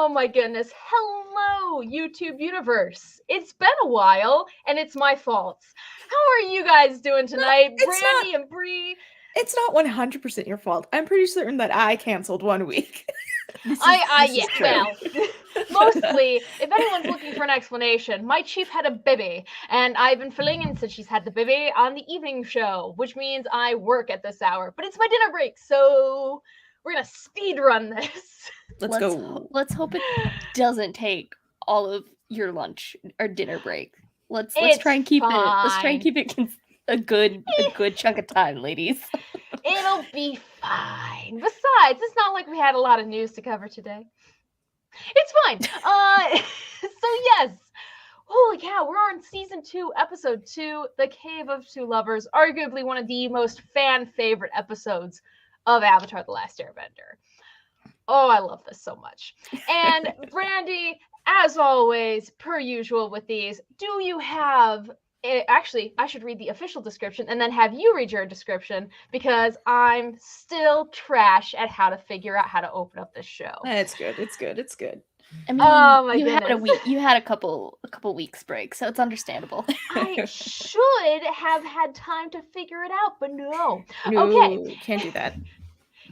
Oh my goodness. Hello, YouTube universe. It's been a while, and it's my fault. How are you guys doing tonight? Brandy and Bree? It's not 100% your fault. I'm pretty certain that I canceled 1 week. Well, mostly, if anyone's looking for an explanation, my chief had a baby, and I've been filling in since she's had the baby on the evening show, which means I work at this hour, but it's my dinner break, so we're gonna speed run this. Let's go. Let's hope it doesn't take all of your lunch or dinner break. Let's try and keep fine. Let's try and keep it a good chunk of time, ladies. It'll be fine. Besides, it's not like we had a lot of news to cover today. It's fine. So yes. Holy cow, we're on season 2, episode 2, The Cave of Two Lovers, arguably one of the most fan favorite episodes of Avatar: The Last Airbender. Oh, I love this so much. And Brandy, as always, per usual with these, do you have... Actually, I should read the official description and then have you read your description, because I'm still trash at how to figure out how to open up this show. It's good. I mean, oh my you goodness. had a couple weeks break, so it's understandable. I should have had time to figure it out, but no. No, Okay. Can't do that.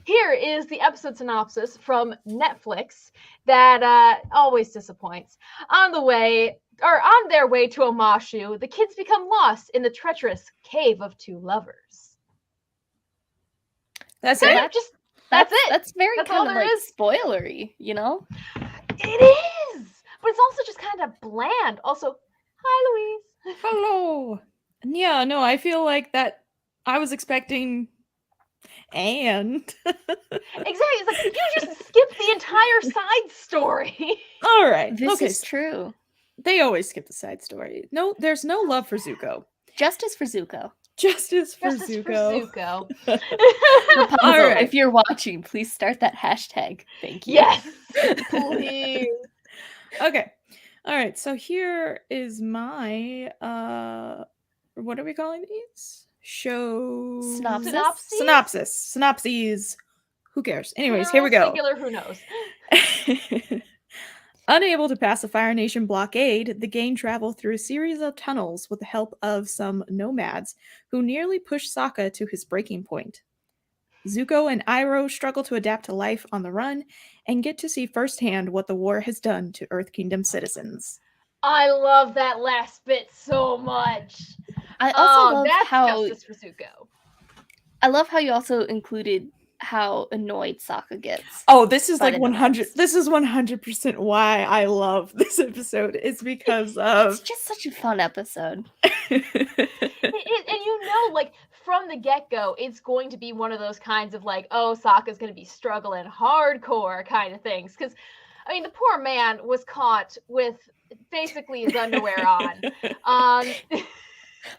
Here is the episode synopsis from Netflix that always disappoints. On their way to Omashu, the kids become lost in the treacherous Cave of Two Lovers. That's it. That's it. That's very That's kind all of there like is. spoilery, you know? It is, but it's also just kind of bland. Also, hi, Louise. Hello. Yeah, no, I feel like that I was expecting and Exactly. It's like you just skipped the entire side story. all right. This is true. They always skip the side story. No, there's no love for Zuko. Justice for Zuko. Justice for Zuko. Rapunzel, All right. if you're watching, please start that hashtag. Thank you. Yes, please. Okay. All right. So here is my what are we calling these? Show synopses. Who cares? Anyways, here we go. Singular, who knows? Unable to pass the Fire Nation blockade, the gang travel through a series of tunnels with the help of some nomads who nearly push Sokka to his breaking point. Zuko and Iroh struggle to adapt to life on the run and get to see firsthand what the war has done to Earth Kingdom citizens. I love that last bit so much. I also love that's how Justice for Zuko. I love how you also included how annoyed Sokka gets. Oh, this is like 100. This is 100% why I love this episode. It's because of it's just such a fun episode. And you know, like from the get-go, it's going to be one of those kinds of like, oh, Sokka's going to be struggling hardcore kind of things. Because, I mean, the poor man was caught with basically his underwear on.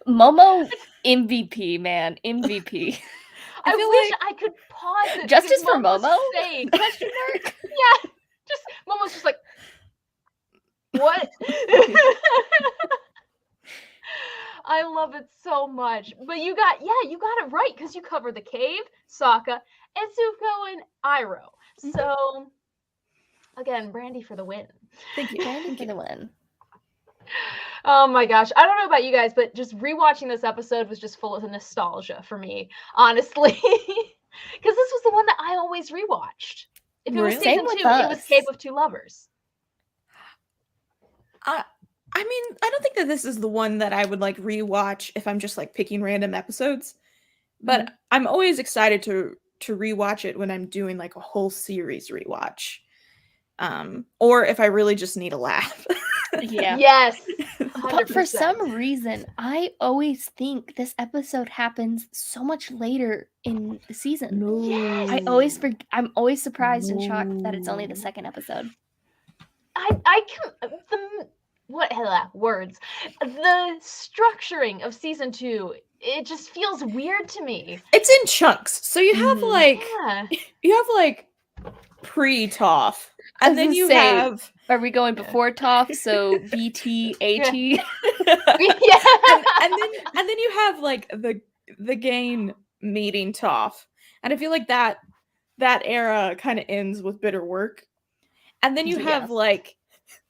Momo MVP, man, MVP. I wish I could pause it. Justice for Momo? Question mark? Yeah. Just Momo's just like, what? I love it so much. But you got it right, because you covered the cave, Sokka, and Zuko and Iroh. So again, Brandy for the win. Thank you, Brandy for the win. Oh my gosh. I don't know about you guys, but just rewatching this episode was just full of nostalgia for me, honestly. Because this was the one that I always rewatched. If it was season 2, it was Cave of Two Lovers. I mean, I don't think that this is the one that I would like rewatch if I'm just like picking random episodes. But I'm always excited to rewatch it when I'm doing like a whole series rewatch. Or if I really just need a laugh. Yeah. Yes. 100%. But for some reason, I always think this episode happens so much later in the season. No. Yes. I'm always surprised and shocked that it's only the second episode. Words. The structuring of season 2, it just feels weird to me. It's in chunks. So you have like pre-Toph. And then you have... Are we going before Toph? So BT, AT? Yeah. and then you have like the gang meeting Toph. And I feel like that era kind of ends with Bitter Work. And then you have Yes. like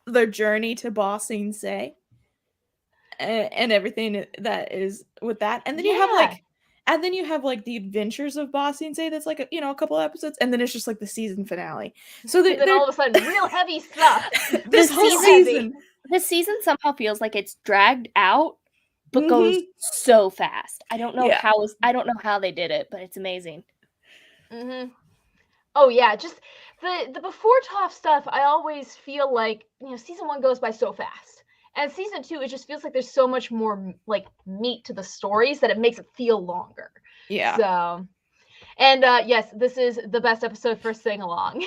their journey to Ba Sing Se and everything that is with that. And then you have Yeah. like the adventures of Ba Sing Se that's like a couple episodes, and then it's just like the season finale. So And then all of a sudden, real heavy stuff. this whole real season. This season somehow feels like it's dragged out, but goes Mhm. so fast. I don't know Yeah. how they did it, but it's amazing. Mm-hmm. Oh yeah, just the before Toph stuff. I always feel like season 1 goes by so fast, and season 2 it just feels like there's so much more like meat to the stories that it makes it feel longer. Yeah. So, and yes, this is the best episode for sing along.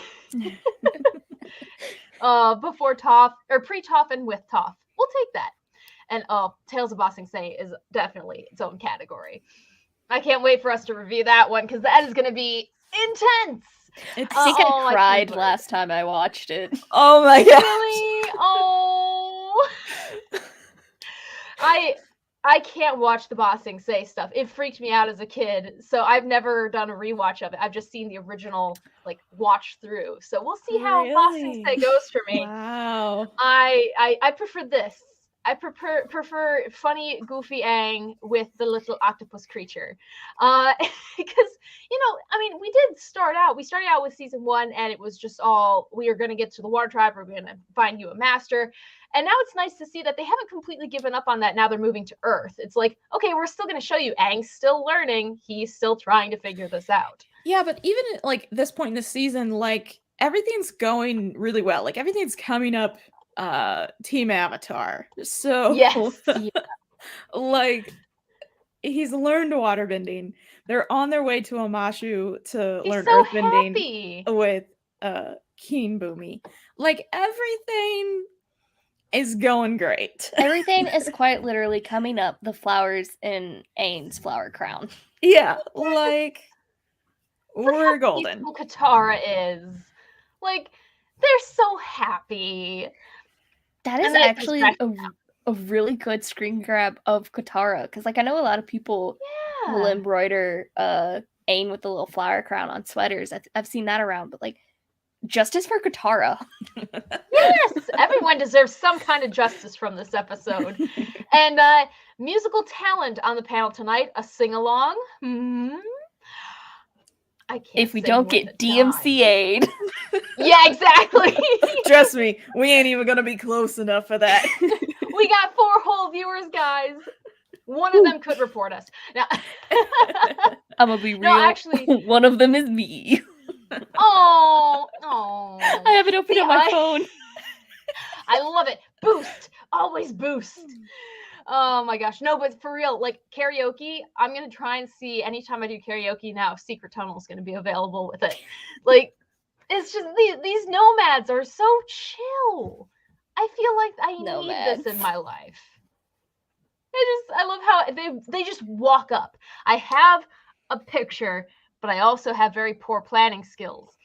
Before Toph or pre Toph and with Toph, we'll take that. And Tales of Ba Sing Se is definitely its own category. I can't wait for us to review that one because that is going to be intense. I think I cried last time I watched it. Oh my god. Really? Oh. I can't watch the Ba Sing Se stuff. It freaked me out as a kid, so I've never done a rewatch of it. I've just seen the original like watch through. So we'll see how Ba Sing Se goes for me. Wow. I prefer this. I prefer funny, goofy Aang with the little octopus creature, because I mean, we started out with season 1, and it was just all we are going to get to the water tribe. We're going to find you a master, and now it's nice to see that they haven't completely given up on that. Now they're moving to Earth. It's like, okay, we're still going to show you Aang's still learning. He's still trying to figure this out. Yeah, but even at like this point in the season, like everything's going really well. Like everything's coming up. Team Avatar. So Yes. like he's learned waterbending. They're on their way to Amashu to learn so earthbending happy. with Keen Boomy. Like everything is going great. Everything is quite literally coming up the flowers in Aang's flower crown. Yeah, like we're golden. How peaceful Katara is. Like, they're so happy. That is actually a really good screen grab of Katara, because like I know a lot of people will embroider Aang with the little flower crown on sweaters. I've seen that around, but like justice for Katara. Yes, everyone deserves some kind of justice from this episode. And musical talent on the panel tonight, a sing-along. I can't. If we don't get DMCA'd. Yeah, exactly. Trust me, we ain't even gonna be close enough for that. We got 4 whole viewers, guys. One of them could report us. Now, I'm gonna be real. No, actually, one of them is me. Oh. I have it open on my phone. I love it. Boost. Always boost. Oh my gosh. No, but for real, like karaoke, I'm going to try and see anytime I do karaoke now if Secret Tunnel is going to be available with it. Like, it's just these nomads are so chill. I feel like I need this in my life. I love how they just walk up. I have a picture, but I also have very poor planning skills.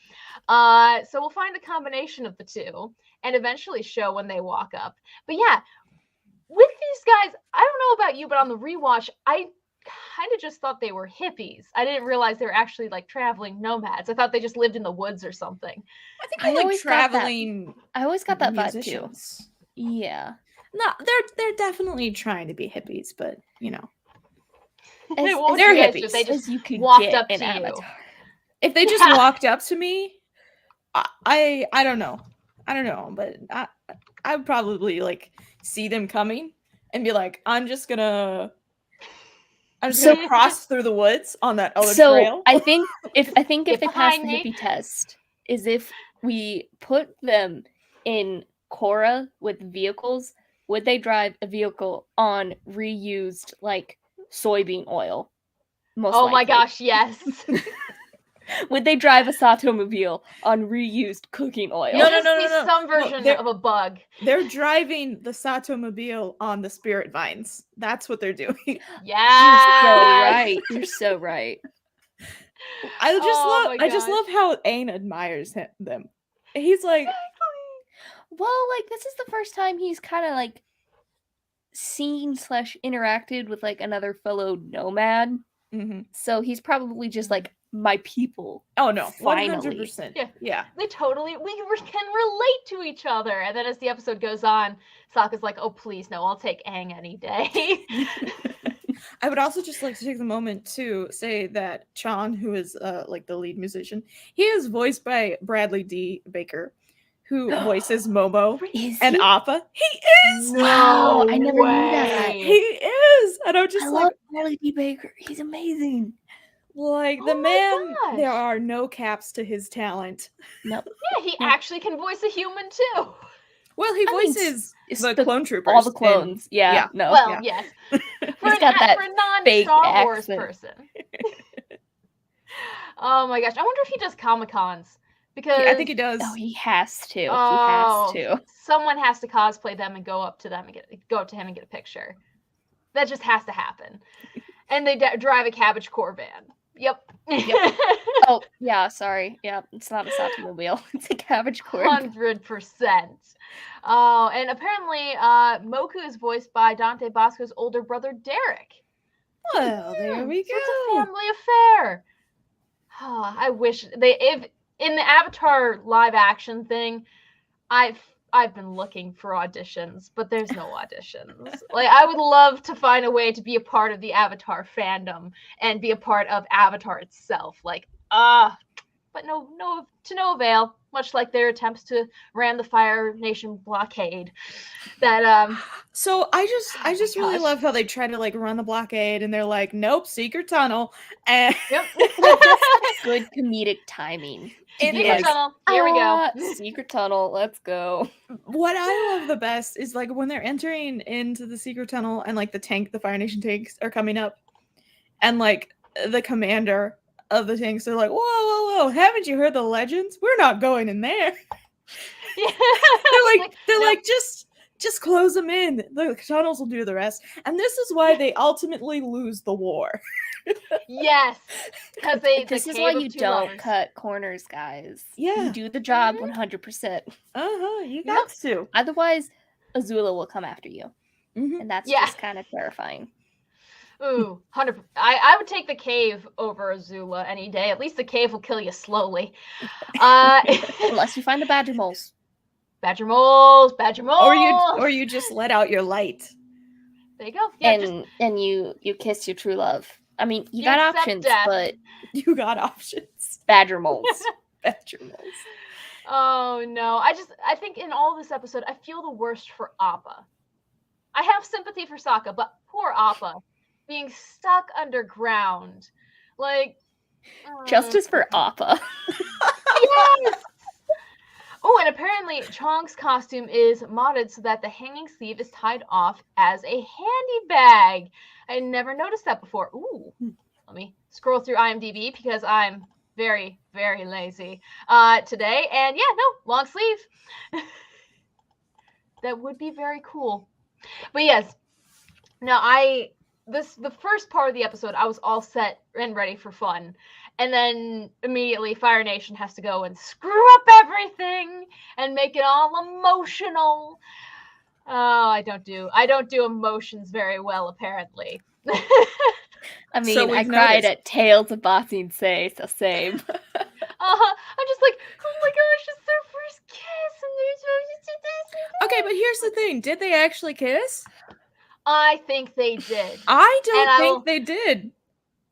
So we'll find a combination of the two and eventually show when they walk up. But yeah, with these guys, I don't know about you, but on the rewatch, I kind of just thought they were hippies. I didn't realize they were actually like traveling nomads. I thought they just lived in the woods or something. I think they're like traveling. I always got that musicians. vibe too. Yeah. No, they're definitely trying to be hippies, but they're hippies. They just walked up to you. If they just walked up to me, I don't know. I don't know, but I would probably like see them coming and be like, I'm just gonna cross through the woods on that other trail. I think if they pass the hippie test is if we put them in Korra with vehicles, would they drive a vehicle on reused like soybean oil? Most likely. My gosh, yes. Would they drive a Satomobile on reused cooking oil? No. Some version of a bug. They're driving the Satomobile on the spirit vines. That's what they're doing. Yeah. You're so right. I just love how Aang admires them. He's like, well, like this is the first time he's kind of like seen / interacted with like another fellow nomad. Mm-hmm. So he's probably just like my people. Oh no, Finally. 100%. Yeah. Yeah. They totally, can relate to each other. And then as the episode goes on, Sokka's like, oh, please, no, I'll take Aang any day. I would also just like to take the moment to say that Chan, who is like the lead musician, he is voiced by Bradley D. Baker, who voices Momo Is and he? Appa. He is! Wow, I never knew that. He is! And I'm just I like, love Bradley D. Baker. He's amazing. like, Oh the my man, gosh. there are no caps to his talent. Nope. Yeah, he actually can voice a human too. Well, he I mean, voices it's the the- clone troopers. All the clones. Yeah. yeah. No. Well, yeah. yes. He's got that For a fake non-Star Wars accent. person. Oh my gosh. I wonder if he does Comic-Cons. Because I think he does. Oh, he has to. Oh, He has to. someone has to cosplay them and go up to him and get a picture. That just has to happen. And they drive a cabbage core van. Yep. Oh, yeah, sorry. Yeah, it's not a Satomobile. It's a cabbage core. 100%. Oh, and apparently, Moku is voiced by Dante Bosco's older brother, Derek. Well, there we So it's a go. family affair. Oh, I wish if in the Avatar live action thing, I've been looking for auditions, but there's no auditions. Like, I would love to find a way to be a part of the Avatar fandom and be a part of Avatar itself. Like, but to no avail. Much like their attempts to ram the Fire Nation blockade. That So I just really gosh. love how they try to like run the blockade, and they're like, nope, secret tunnel. And Yep. Good comedic timing. It Secret is. tunnel. Here we go. Secret tunnel. Let's go. What I love the best is like when they're entering into the secret tunnel and like the Fire Nation tanks are coming up, and like the commander of the tanks are like, whoa, haven't you heard the legends? We're not going in there. Yeah. They're no. like, just close them in. The tunnels will do the rest. And this is why they ultimately lose the war. Yes, because This is why you don't cut corners, guys. Yeah. You do the job 100%. You got to. Otherwise, Azula will come after you. Mhm. And that's Yeah. just kind of terrifying. Ooh, 100%. I would take the cave over Azula any day. At least the cave will kill you slowly. Unless you find the badger moles. Badger moles. Or you just let out your light. There you go. Yeah, And you kiss your true love. I mean, you You got accept options, death. but You got options. badger moles. Badger moles. oh no. I think in all this episode, I feel the worst for Appa. I have sympathy for Sokka, but poor Appa being stuck underground. Like Justice for Appa. Yes. Oh, and apparently Chong's costume is modded so that the hanging sleeve is tied off as a handy bag. I never noticed that before. Ooh, let me scroll through IMDb because I'm very, very lazy today. And yeah, no, long sleeve. That would be very cool. But yes, now the first part of the episode, I was all set and ready for fun. And then immediately Fire Nation has to go and screw up everything and make it all emotional. Oh, I don't do emotions very well, apparently. I mean, So I we've cried noticed. at Tales of Bossing Say, so same. I'm just like, oh my gosh, it's their first kiss, and they're supposed to do this. Okay, but here's the thing. Did they actually kiss? I think they did. I don't And think they did.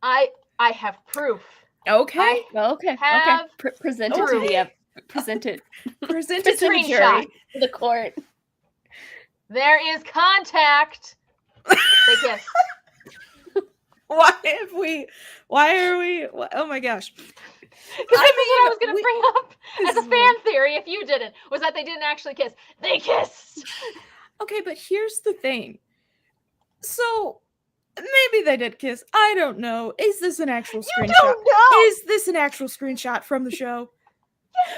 I have proof. Okay. Okay. Have Present proof. it to the present it. Present Present it to the Screenshot. jury. to the court. There is contact. They kissed. Why are we? Oh my gosh. Because this is what I was going to we- bring up as a fan theory, if you didn't, was that they didn't actually kiss. They kissed. Okay, but here's the thing. So maybe they did kiss. I don't know. Is this an actual You screenshot? don't know. Is this an actual screenshot from the show?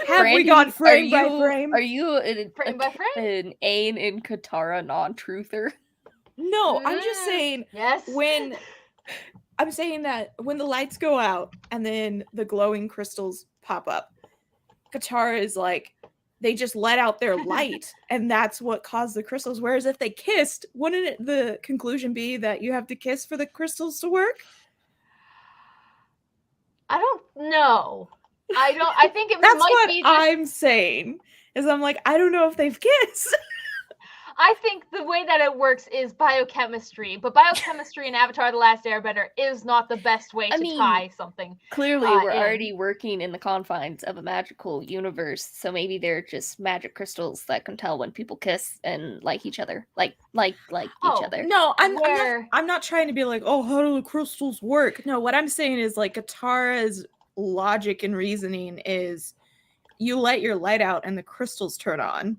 Have we Brandon, gone frame are by you- frame? Are you Frame by frame? an Aang and Katara non-truther? No, I'm just saying Yes. when I'm saying that when the lights go out and then the glowing crystals pop up, Katara is like, they just let out their light and that's what caused the crystals. Whereas if they kissed, wouldn't the conclusion be that you have to kiss for the crystals to work? I don't know. I think it That's might what be just. I'm saying. Is I'm like, I don't know if they've kissed. I think the way that it works is biochemistry, but biochemistry in Avatar: The Last Airbender is not the best way to tie something. Clearly, we're in. already working in the confines of a magical universe, so maybe they're just magic crystals that can tell when people kiss and like each other, like each other. No, I'm not trying to be like, oh, how do the crystals work? No, what I'm saying is like Katara's logic and reasoning is you let your light out and the crystals turn on.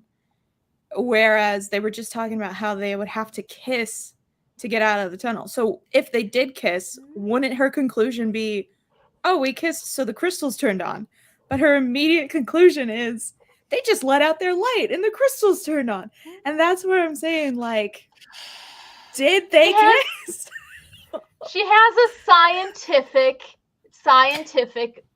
Whereas they were just talking about how they would have to kiss to get out of the tunnel. So if they did kiss, wouldn't her conclusion be, oh, we kissed so the crystals turned on? But her immediate conclusion is they just let out their light and the crystals turned on. And that's where I'm saying, like, did they kiss? She has a scientific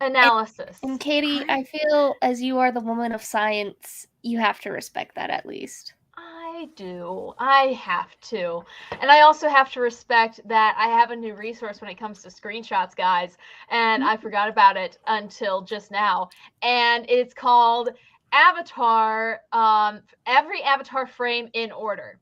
analysis. And Katie, I feel as you are the woman of science, you have to respect that at least. I do. I have to. And I also have to respect that I have a new resource when it comes to screenshots, guys. And I forgot about it until just now. And it's called Avatar, every Avatar frame in order.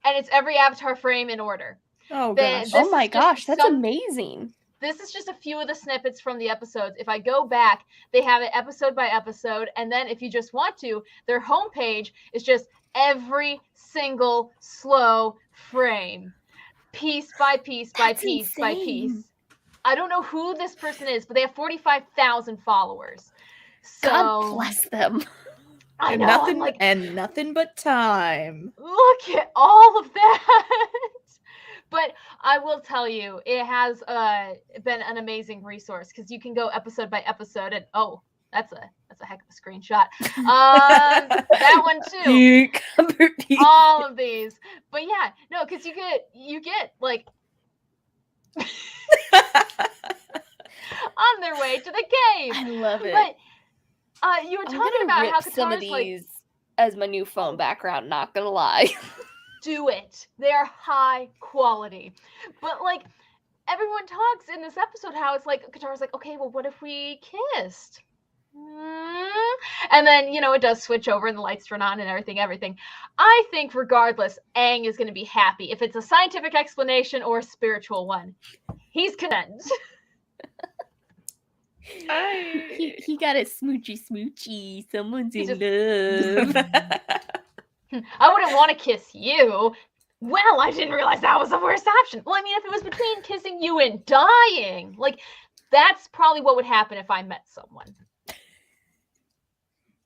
And it's every Avatar frame in order. Oh, gosh. Oh my gosh, that's amazing. This is just a few of the snippets from the episodes. If I go back, they have it episode by episode. And then if you just want to, their homepage is just every single slow frame, piece by piece by piece by piece. I don't know who this person is, but they have 45,000 followers. So, God bless them. I know. And nothing but time. Look at all of that. But I will tell you, it has been an amazing resource because you can go episode by episode, and oh, that's a heck of a screenshot. That one too. All of these, but yeah, no, because you get like on their way to the cave. I love it. But you were talking about how Katara's some of these as my new phone background. Not gonna lie. Do it. They are high quality. But like everyone talks in this episode how it's like Katara's like, okay, well, what if we kissed? And then, it does switch over and the lights turn on and everything. I think regardless, Aang is going to be happy if it's a scientific explanation or a spiritual one. He's content. He got a smoochy. Someone's in love. I wouldn't want to kiss you. Well, I didn't realize that was the worst option. Well, I mean, if it was between kissing you and dying, like, that's probably what would happen if I met someone.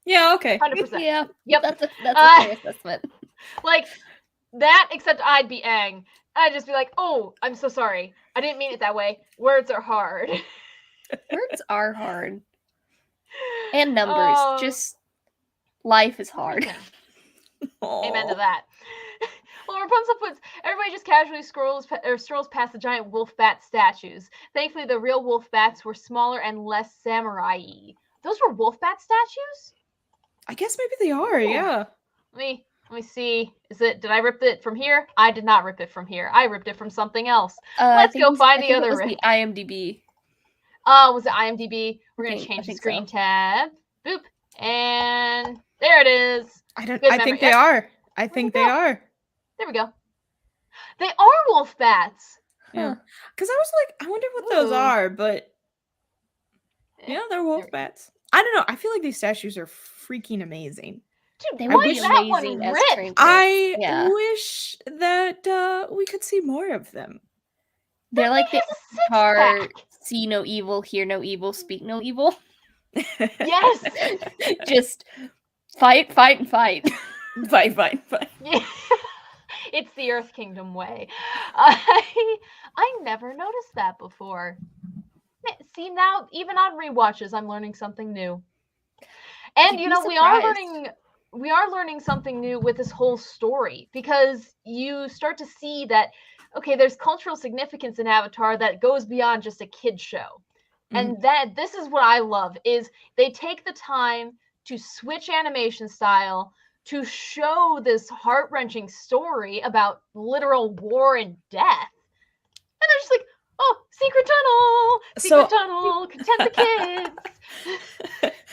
Yeah, okay. 100%. Yeah. Yep. That's a fair assessment. Like, that, except I'd be Aang. I'd just be like, oh, I'm so sorry. I didn't mean it that way. Words are hard. Words are hard. And numbers. Just life is hard. Amen to that. Well, Rapunzel puts, everybody just casually strolls past the giant wolf bat statues. Thankfully, the real wolf bats were smaller and less samurai-y. Those were wolf bat statues? I guess maybe they are, yeah. Let me see. Did I rip it from here? I did not rip it from here. I ripped it from something else. Let's go find the other rip. The IMDb. Oh, was it IMDb? We're going to change the screen tab. Boop. And there it is. I think they are. I think they are. There we go. They are wolf bats. Yeah. Because I was like, I wonder what those are, but yeah, they're wolf bats. I don't know. I feel like these statues are freaking amazing. Dude, why is that one ripped? I wish that we could see more of them. They're like the Avatar, see no evil, hear no evil, speak no evil. Yes. Just fight. Fight. Yeah. It's the Earth Kingdom way. I never noticed that before. See, now even on rewatches, I'm learning something new. And we are learning something new with this whole story, because you start to see that okay, there's cultural significance in Avatar that goes beyond just a kid show. And that this is what I love is they take the time to switch animation style to show this heart-wrenching story about literal war and death. And they're just like, Oh, secret tunnel! Secret tunnel! Content the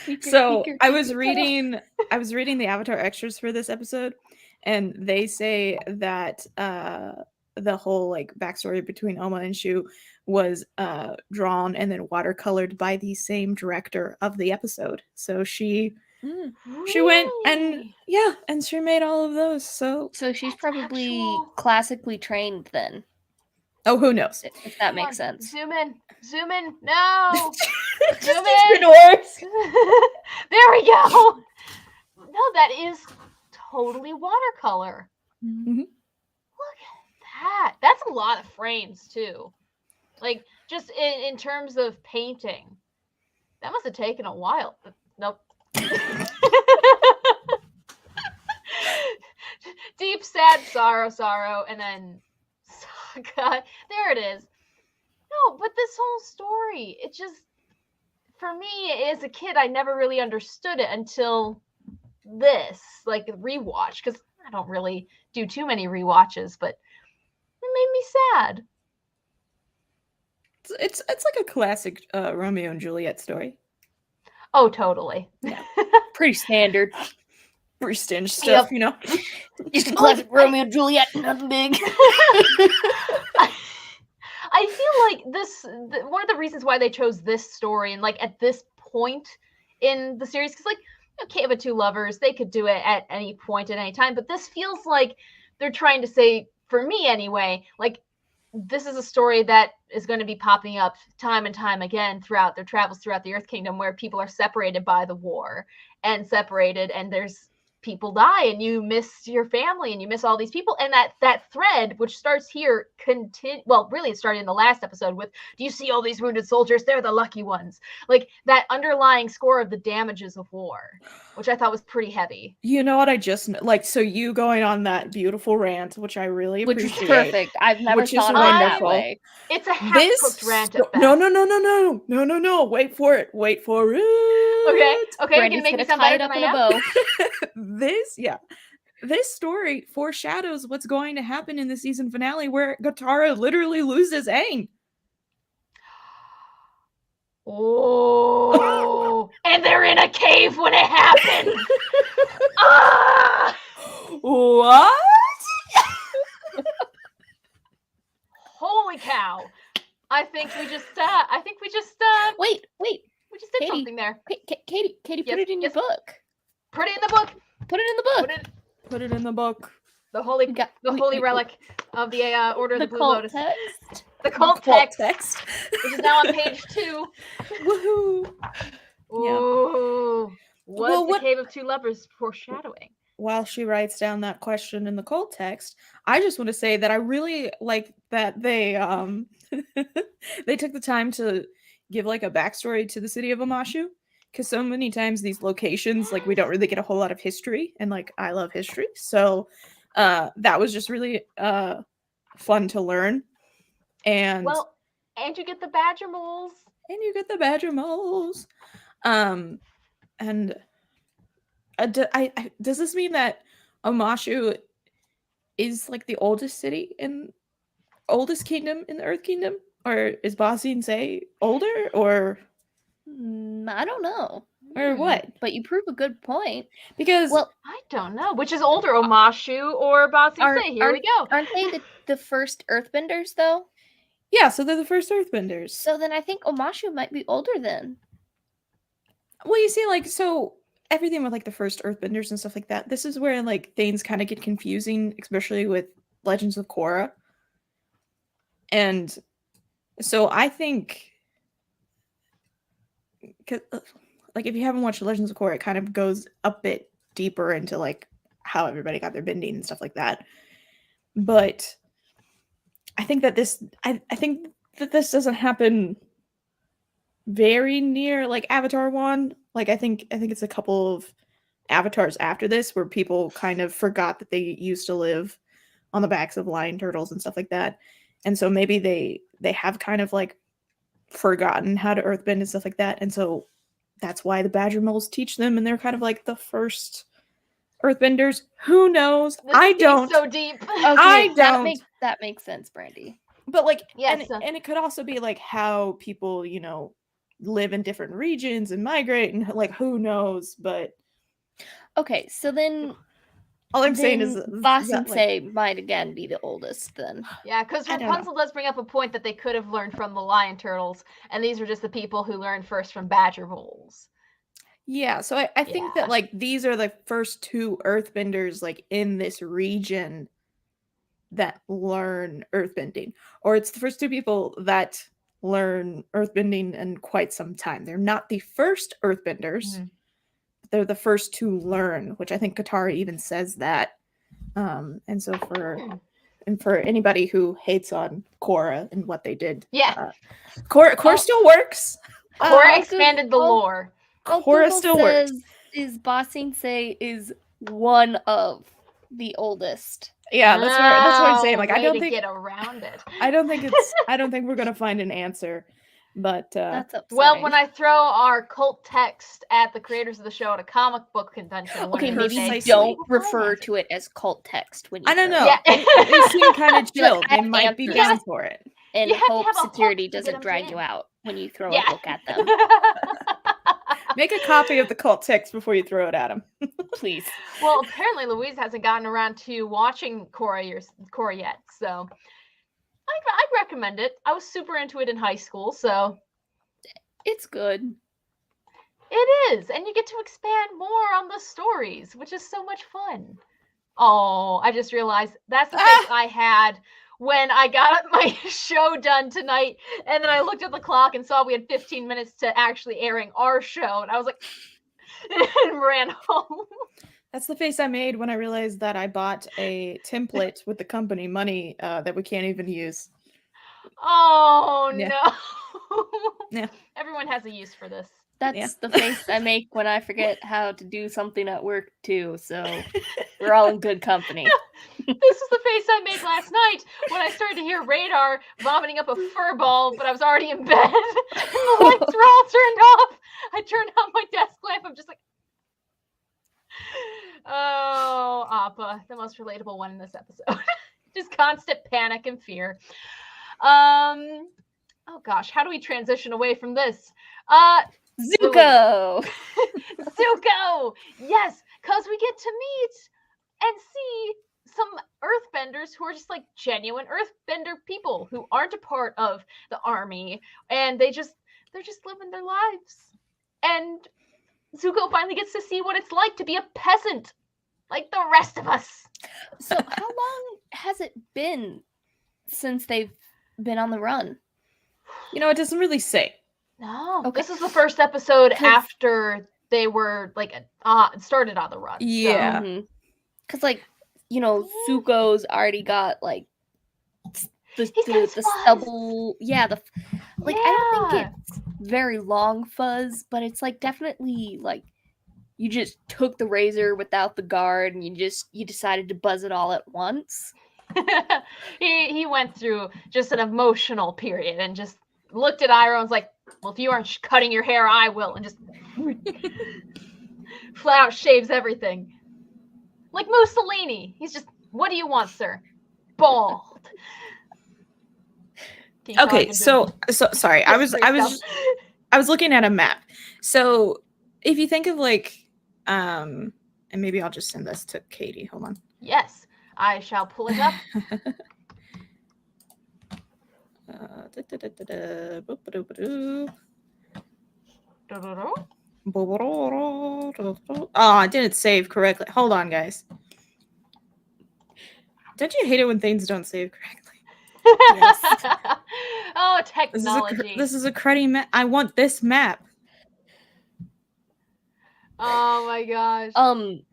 kids! So I was reading the Avatar extras for this episode, and they say that the whole like backstory between Oma and Shu was drawn and then watercolored by the same director of the episode. So she went and and she made all of those. So she's probably classically trained then. Oh, who knows? If that makes sense. Zoom in. No. Zoom in. There we go. No, that is totally watercolor. Mm-hmm. Look at that. That's a lot of frames too. Like just in terms of painting, that must have taken a while. Nope. Deep, sad sorrow, and then Sokka. There it is. No, but this whole story, it just, for me, as a kid, I never really understood it until this, like, rewatch, because I don't really do too many rewatches, but it made me sad. It's like a classic Romeo and Juliet story. Oh, totally. Yeah. Pretty standard. Pretty standard stuff, you know? Just a classic Romeo and Juliet, nothing big. I feel like one of the reasons why they chose this story and like at this point in the series, because like Cave of Two Lovers, they could do it at any point at any time, but this feels like they're trying to say, for me anyway, like this is a story that is going to be popping up time and time again throughout their travels throughout the Earth Kingdom, where people are separated by the war and there's people die and you miss your family and you miss all these people, and that thread, which starts here, really it started in the last episode with, do you see all these wounded soldiers? They're the lucky ones. Like that underlying score of the damages of war, which I thought was pretty heavy. You know what, I just like, so you going on that beautiful rant, which I really appreciate. Which is perfect. I've never thought of it that way. It's a half-cooked rant at best. No, wait for it. Okay, you're gonna make me sound better than I am. This story foreshadows what's going to happen in the season finale, where Katara literally loses Aang. Oh, and they're in a cave when it happens. Ah! What? Holy cow! I think we just Wait. We just did something there. Katie, put it in your book. Put it in the book. Put it in the book. Put it in the book. The holy relic of the Order of the Blue Lotus. Text. The cult text, which is now on page 2. Woohoo! Ooh. What's the Cave of Two Lovers foreshadowing? While she writes down that question in the cult text, I just want to say that I really like that they they took the time to give like a backstory to the city of Omashu, because so many times these locations, like, we don't really get a whole lot of history, and like I love history, so that was just really fun to learn. And you get the badger moles. And does this mean that Omashu is like the oldest kingdom in the Earth Kingdom? Or is Ba Sing Se older? Or I don't know. Or what? But you prove a good point. Because I don't know. Which is older, Omashu or Ba Sing Se? Here we go. Aren't they the first Earthbenders, though? Yeah, so they're the first Earthbenders. So then I think Omashu might be older then. Well, you see, like, so everything with like the first Earthbenders and stuff like that, this is where like things kind of get confusing, especially with Legends of Korra. And so I think, like, if you haven't watched Legends of Korra, it kind of goes a bit deeper into like how everybody got their bending and stuff like that. But I think that this doesn't happen very near like Avatar 1. Like I think it's a couple of avatars after this where people kind of forgot that they used to live on the backs of lion turtles and stuff like that. And so maybe they have kind of like forgotten how to earthbend and stuff like that. And so that's why the badger moles teach them, and they're kind of like the first earthbenders. Who knows? I don't. So deep. Okay, I don't. That makes sense, Brandy. But like, Yes. and it could also be like how people, you know, live in different regions and migrate, and like who knows. But Okay, so then all I'm saying is Ba that, like, Sensei might again be the oldest then. Yeah, because I don't know. Rapunzel does bring up a point that they could have learned from the lion turtles, and these were just the people who learned first from badger moles. yeah, so I think Yeah. that like these are the first two earthbenders like in this region that learn earthbending, or it's the first two people that learn earthbending in quite some time. They're not the first earthbenders, but they're the first to learn, which I think Katara even says that. And so for anybody who hates on Korra and what they did, Yeah. Korra still works. Korra expanded the lore. Korra still works. Is Ba Sensei is one of the oldest. Yeah, that's what I'm saying. Like, I don't think get around it. I don't think we're gonna find an answer. But That's upsetting. Well, when I throw our cult text at the creators of the show at a comic book convention, okay, maybe Precisely. don't refer to it as cult text when you I don't know. Yeah. They seem kind of chill. I They might be answers. down for it. And You have to hope have a hook security to get doesn't them drag in. you out when you throw Yeah. a book at them. Make a copy of the cult text before you throw it at them. Please. Well, apparently Louise hasn't gotten around to watching Korra yet, so I'd recommend it. I was super into it in high school, so It's good. it is, and you get to expand more on the stories, which is so much fun. Oh, I just realized that's the face I had when I got my show done tonight, and then I looked at the clock and saw we had 15 minutes to actually airing our show, and I was like, and ran home. That's the face I made when I realized that I bought a template with the company money that we can't even use. Oh, Yeah. no. Yeah. Everyone has a use for this. That's the face I make when I forget how to do something at work too, so we're all in good company. This is the face I made last night when I started to hear Radar vomiting up a fur ball, but I was already in bed and the lights were all turned off. I turned on my desk lamp. I'm just like, oh, Appa, the most relatable one in this episode. Just constant panic and fear. Oh gosh, how do we transition away from this? Zuko! Zuko! Yes, because we get to meet and see some earthbenders who are just like genuine earthbender people who aren't a part of the army, and they're just living their lives. And Zuko finally gets to see what it's like to be a peasant like the rest of us. So how long has it been since they've been on the run? You know, it doesn't really say. No, Okay. this is the first episode after they were like started on the run. Yeah. Because like, you know, Zuko's already got like the stubble. Yeah, I don't think it's very long fuzz, but it's like definitely like you just took the razor without the guard and you decided to buzz it all at once. he went through just an emotional period and just looked at Iroh and was like, well, if you aren't cutting your hair, I will, and just flat out shaves everything. Like Mussolini. He's just, what do you want, sir? Bald. Okay, so sorry. I was looking at a map. So if you think of like and maybe I'll just send this to Katie. Hold on. Yes, I shall pull it up. Oh, I didn't save correctly. Hold on, guys. Don't you hate it when things don't save correctly? Yes. Oh, technology. This is a cruddy map. I want this map. Oh my gosh. I'm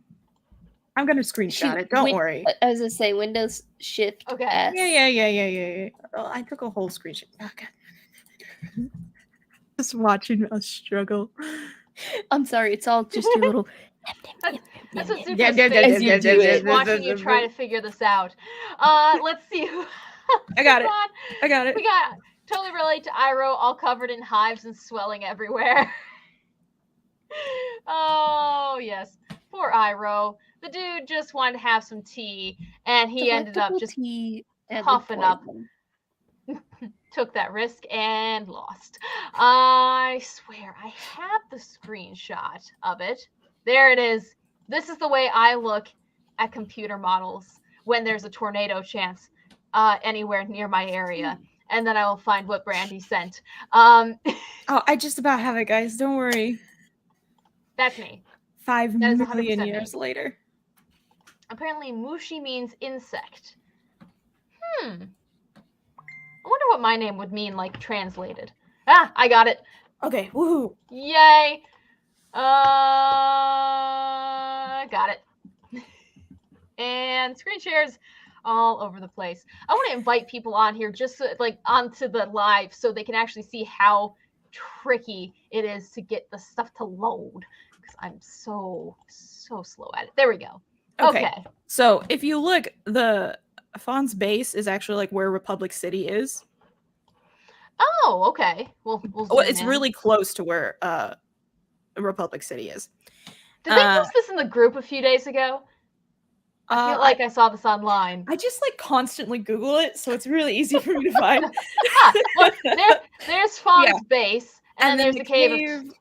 gonna screenshot it. Don't worry. As I say, Windows Shift Okay. S. Yeah. Oh, I took a whole screenshot. Oh, God. Just watching us struggle. I'm sorry, it's all just your little. That's what Zuko's face is watching you try to figure this out. Let's see. I got it. We got totally relate to Iroh, all covered in hives and swelling everywhere. Oh yes, poor Iroh. The dude just wanted to have some tea, and he ended up just puffing up. took that risk and lost. I swear I have the screenshot of it. There it is. This is the way I look at computer models when there's a tornado chance anywhere near my area. And then I will find what Brandy sent. Oh, I just about have it, guys. Don't worry. That's me. 5 That is million 100% years me. later. Apparently, mushi means insect. I wonder what my name would mean, like, translated. Ah, I got it. Okay, woohoo. Yay. Got it. And screen shares all over the place. I want to invite people on here just so, like onto the live so they can actually see how tricky it is to get the stuff to load because I'm so slow at it. There we go. Okay. So if you look, the Fawn's base is actually like where Republic City is. Oh, okay. We'll it's really close to where Republic City is. Did they post this in the group a few days ago? I feel like I saw this online. I just like constantly Google it, so it's really easy for me to find. Look, there's Fawn's base, and then there's the cave.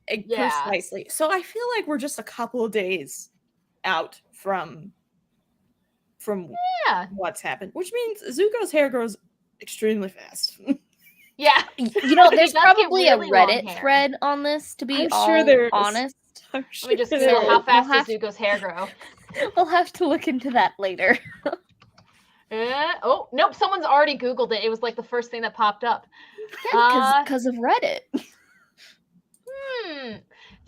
Precisely. So I feel like we're just a couple of days out from what's happened, which means Zuko's hair grows extremely fast. Yeah. You know, there's probably really a Reddit thread on this, to be honest. Let me just Google how fast does Zuko's hair grow. We'll have to look into that later. Oh, nope. Someone's already Googled it. It was like the first thing that popped up. Yeah, because of Reddit.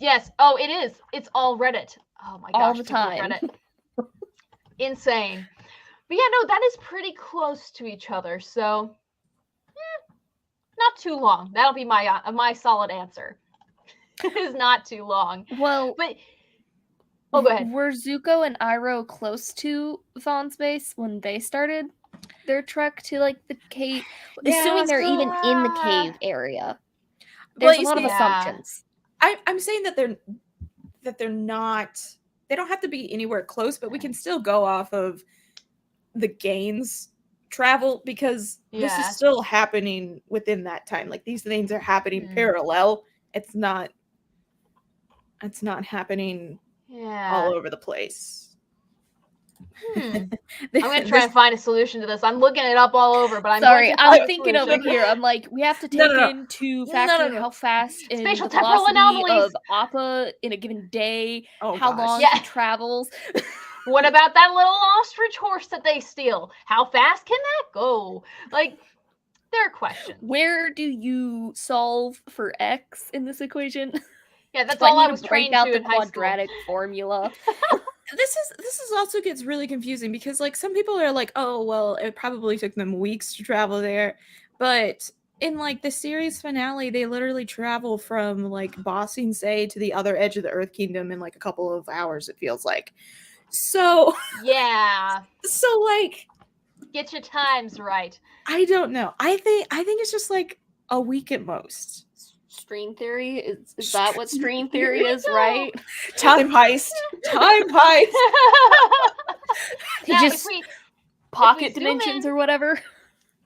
Yes. Oh, it is. It's all Reddit. Oh my gosh. All the time. Reddit. Insane. But yeah, no, that is pretty close to each other. So, not too long. That'll be my solid answer. It is not too long. Well, but go ahead. Were Zuko and Iroh close to Fawn's base when they started their trek to like the cave? Yeah, assuming they're even in the cave area. There's a lot of assumptions. I'm saying that they're not. They don't have to be anywhere close, but we can still go off of the Gaines travel because this is still happening within that time. Like these things are happening parallel. It's not happening all over the place. I'm gonna try and find a solution to this. I'm looking it up all over, but I'm I'm thinking over here. I'm like, we have to take into factor how fast spatial temporal anomalies of Appa in a given day, how long he travels. What about that little ostrich horse that they steal? How fast can that go? Like, there are questions. Where do you solve for X in this equation? Yeah, that's all I was trained to in high school. Quadratic formula. This is also gets really confusing because like some people are like, oh well, it probably took them weeks to travel there, but in like the series finale, they literally travel from like Ba Sing Se to the other edge of the Earth Kingdom in like a couple of hours. It feels like. So yeah. So like, get your times right. I don't know. I think it's just like a week at most. Stream theory? Is that what stream theory is, right? Time heist. Time heist. Now, just pocket dimensions or whatever.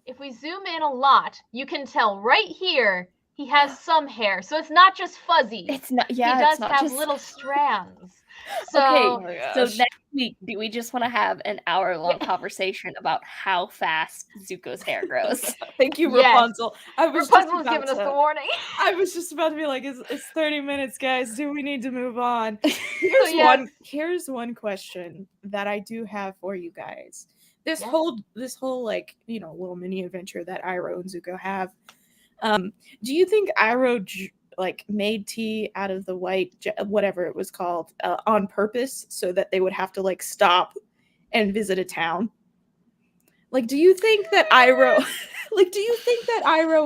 If we zoom in a lot, you can tell right here he has some hair. So it's not just fuzzy. It's not. Yeah, he does it's not have just little strands. So, okay, so next week, do we just want to have an hour-long conversation about how fast Zuko's hair grows? Thank you, Rapunzel. Rapunzel was giving us the warning. I was just about to be like, it's 30 minutes, guys. Do we need to move on? Here's one question that I do have for you guys. This whole like, you know, little mini adventure that Iroh and Zuko have. Do you think Iroh like made tea out of the white, whatever it was called, on purpose so that they would have to like stop and visit a town? Like, do you think that Iroh,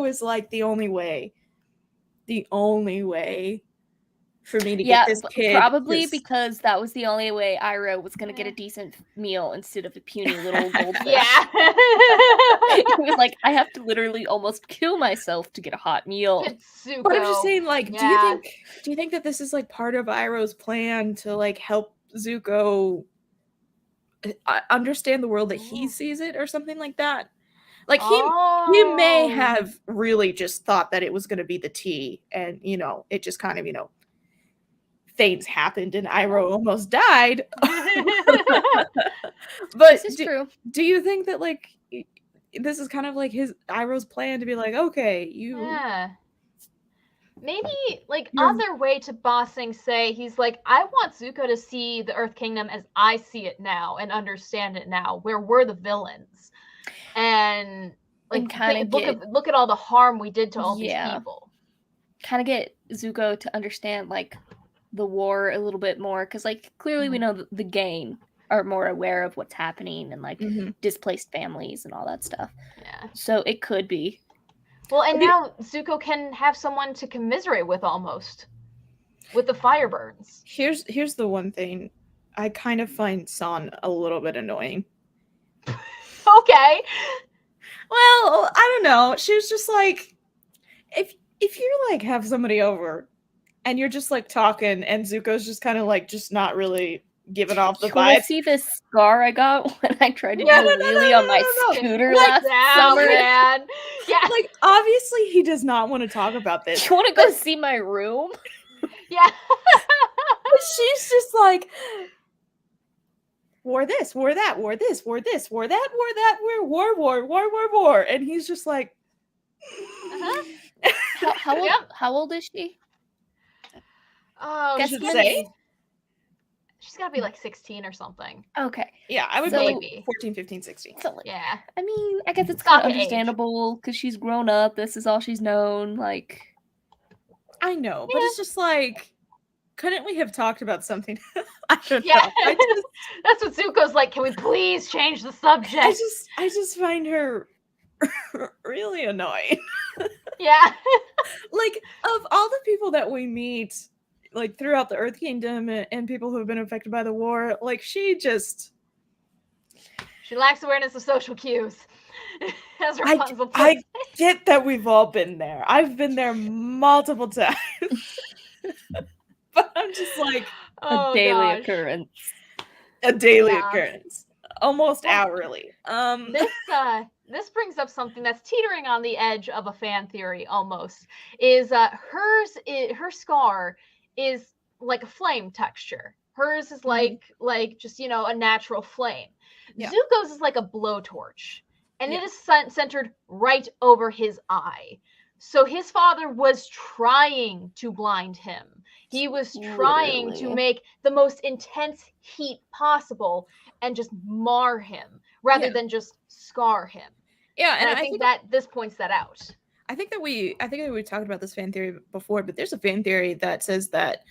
is like the only way for me to get this kid? Probably because that was the only way Iroh was going to get a decent meal instead of a puny little goldfish. Yeah. It was like, I have to literally almost kill myself to get a hot meal. But I'm just saying, like, do you think that this is like part of Iroh's plan to like help Zuko understand the world that he sees it or something like that? Like he may have really just thought that it was going to be the T, and it just kind of things happened and Iroh almost died. But This is true. Do you think that like this is kind of like Iroh's plan to be like, okay, Yeah. Maybe like other way to bossing, say he's like, I want Zuko to see the Earth Kingdom as I see it now and understand it now, where we're the villains, and like look at all the harm we did to all these people. Kind of get Zuko to understand like the war a little bit more, because like clearly we know the gang are more aware of what's happening and like displaced families and all that stuff. Yeah. So it could be. Well, and now Zuko can have someone to commiserate with almost, with the fire burns. Here's the one thing. I kind of find San a little bit annoying. Okay. Well, I don't know. She was just like, if you like have somebody over and you're just like talking and Zuko's just kind of like just not really giving off the vibe. You see this scar I got when I tried to do a wheelie on my scooter last summer? Man. Yeah. Like, obviously he does not want to talk about this. You want to go see my room? Yeah. But she's just like, wore this, wore that, wore this, wore this, wore that, wore that, war. And he's just like, how old is she? Oh, I should say. She's got to be like 16 or something. Okay. Yeah, I would go like 14, 15, 16. So, yeah. I mean, I guess it's kind of understandable because she's grown up. This is all she's known. Like, I know, but it's just like, couldn't we have talked about something? I don't know. That's what Zuko's like. Can we please change the subject? I just find her really annoying. Yeah. Like, of all the people that we meet, like throughout the Earth Kingdom and people who have been affected by the war, like she lacks awareness of social cues. As Rapunzel I get that we've all been there. I've been there multiple times. But I'm just like a daily occurrence. A daily occurrence. Almost hourly. This brings up something that's teetering on the edge of a fan theory almost. Is her scar is like a flame texture. Hers is like just a natural flame. Yeah. Zuko's is like a blowtorch, and it is centered right over his eye. So his father was trying to blind him. He was trying to make the most intense heat possible and just mar him rather than just scar him. Yeah, and I think that this points that out. I think that we talked about this fan theory before, but there's a fan theory that says that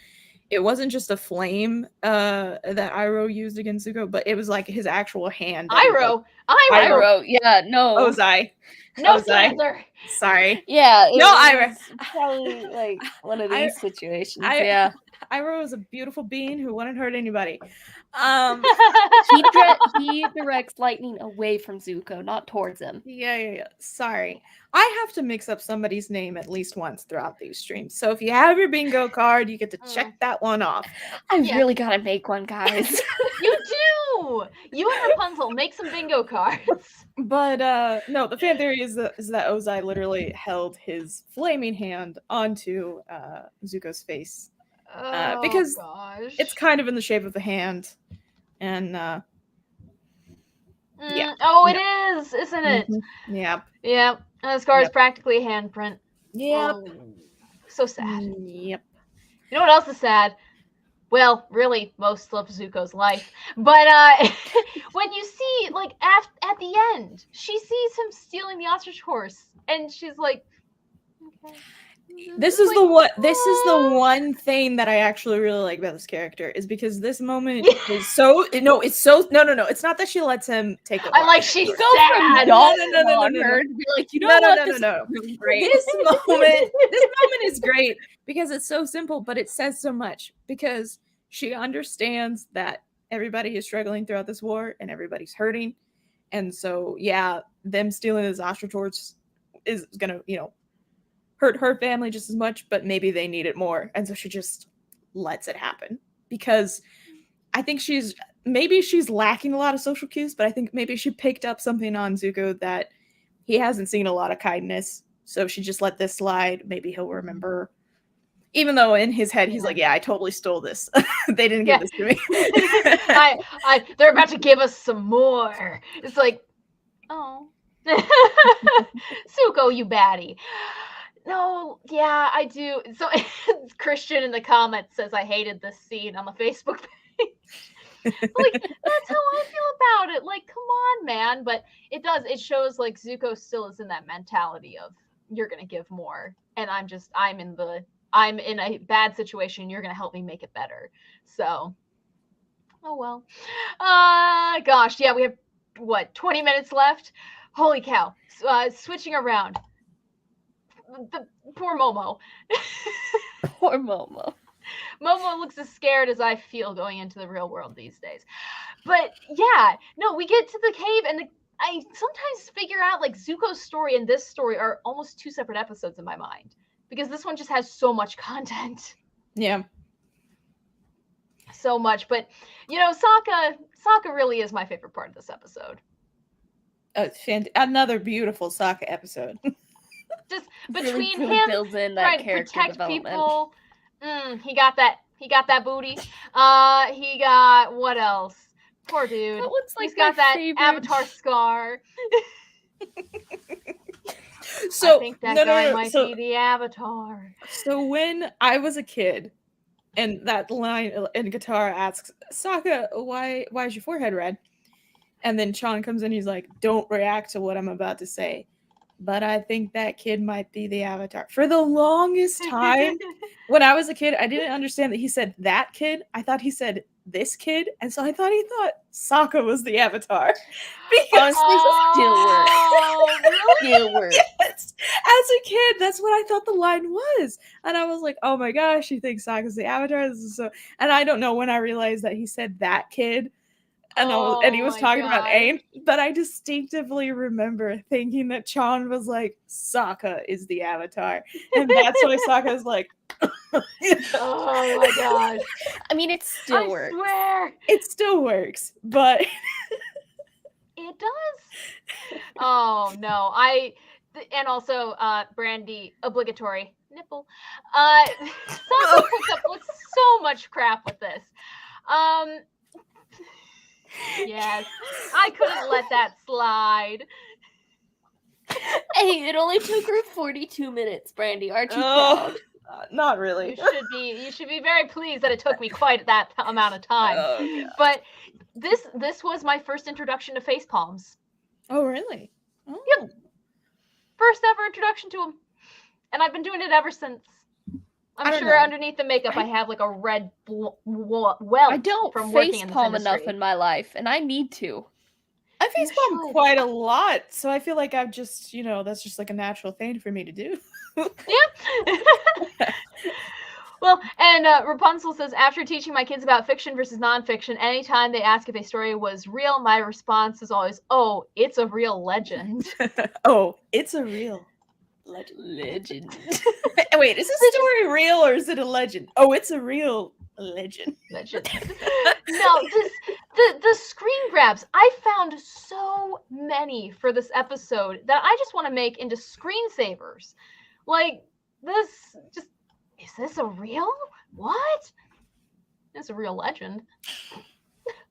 it wasn't just a flame that Iroh used against Zuko, but it was like his actual hand. Iroh, yeah, no. Ozai. No slander. Sorry. Yeah. No, Iroh. Probably like one of these situations. Iroh is a beautiful being who wouldn't hurt anybody. He directs lightning away from Zuko, not towards him. Yeah. Sorry. I have to mix up somebody's name at least once throughout these streams. So if you have your bingo card, you get to check that one off. I really gotta make one, guys. You do! You and Rapunzel, make some bingo cards. But no, the fan theory is that Ozai literally held his flaming hand onto Zuko's face. Because it's kind of in the shape of a hand. And it is, isn't it? Mm-hmm. Yep. Yep. And the scar is practically a handprint. Yep. Oh, so sad. Yep. You know what else is sad? Well, really, most of Zuko's life. But when you see, like, at the end, she sees him stealing the ostrich horse, and she's like, okay. This is the one thing that I actually really like about this character is because this moment is so it's not that she lets him take it. I like she's so sad. No. Be like, you know what? No. Really great. This moment is great because it's so simple, but it says so much because she understands that everybody is struggling throughout this war and everybody's hurting, and so them stealing this ostrich horse is gonna hurt her family just as much, but maybe they need it more. And so she just lets it happen because I think she's lacking a lot of social cues, but I think maybe she picked up something on Zuko that he hasn't seen a lot of kindness, so she just let this slide. Maybe he'll remember. Even though in his head he's like, yeah, I totally stole this. They didn't give this to me. They're about to give us some more. It's like, oh. Zuko, you baddie. No, yeah, I do. So Christian in the comments says I hated this scene on the Facebook page. Like, that's how I feel about it. Like, come on, man. But it shows like Zuko still is in that mentality of you're gonna give more. And I'm in a bad situation, you're gonna help me make it better. So oh well. Gosh, yeah, we have what, 20 minutes left? Holy cow. Switching around. The poor Momo. Poor Momo. Momo looks as scared as I feel going into the real world these days. But yeah, no, we get to the cave and I sometimes figure out like Zuko's story and this story are almost two separate episodes in my mind. Because this one just has so much content. Yeah. So much. But, you know, Sokka really is my favorite part of this episode. Another beautiful Sokka episode. Just between really him builds in that trying to character protect development. people. He got that booty. He got what else? Poor dude. That one's like he's got that favorite. Avatar scar. So I think that guy might be the Avatar. So when I was a kid, and that line in Katara asks, Sokka, why is your forehead red? And then Sean comes in, he's like, don't react to what I'm about to say. But I think that kid might be the Avatar. For the longest time, when I was a kid, I didn't understand that he said that kid. I thought he said this kid. And so I thought he thought Sokka was the Avatar. Honestly, still works. Really? Still works. Yes. As a kid, that's what I thought the line was. And I was like, oh my gosh, he thinks Sokka's the Avatar. This is so... And I don't know when I realized that he said that kid. And he was talking about Aang, but I distinctly remember thinking that Chan was like, Sokka is the Avatar. And that's why Sokka is like, oh my gosh. I mean, it still works. I swear. It still works, but it does. Oh no. And also Brandy, obligatory nipple. Sokka puts up with so much crap with this. Yes, I couldn't let that slide. Hey, it only took her 42 minutes, Brandy. Aren't you proud? Not really. You should be very pleased that it took me quite that amount of time. Oh, but this was my first introduction to face palms. Oh, really? Oh. Yep. First ever introduction to them, and I've been doing it ever since. I'm sure underneath the makeup I have like a red welt. I don't from face palm enough in my life, and I need to. I face palm quite a lot, so I feel like I've just, that's just like a natural thing for me to do. Yeah. Well, and Rapunzel says, after teaching my kids about fiction versus nonfiction, anytime they ask if a story was real, my response is always, oh, it's a real legend. Oh, it's a real legend. Wait, is this story real or is it a legend? Oh, it's a real legend. No, the screen grabs. I found so many for this episode that I just want to make into screensavers. Like this, is this a real? What? It's a real legend.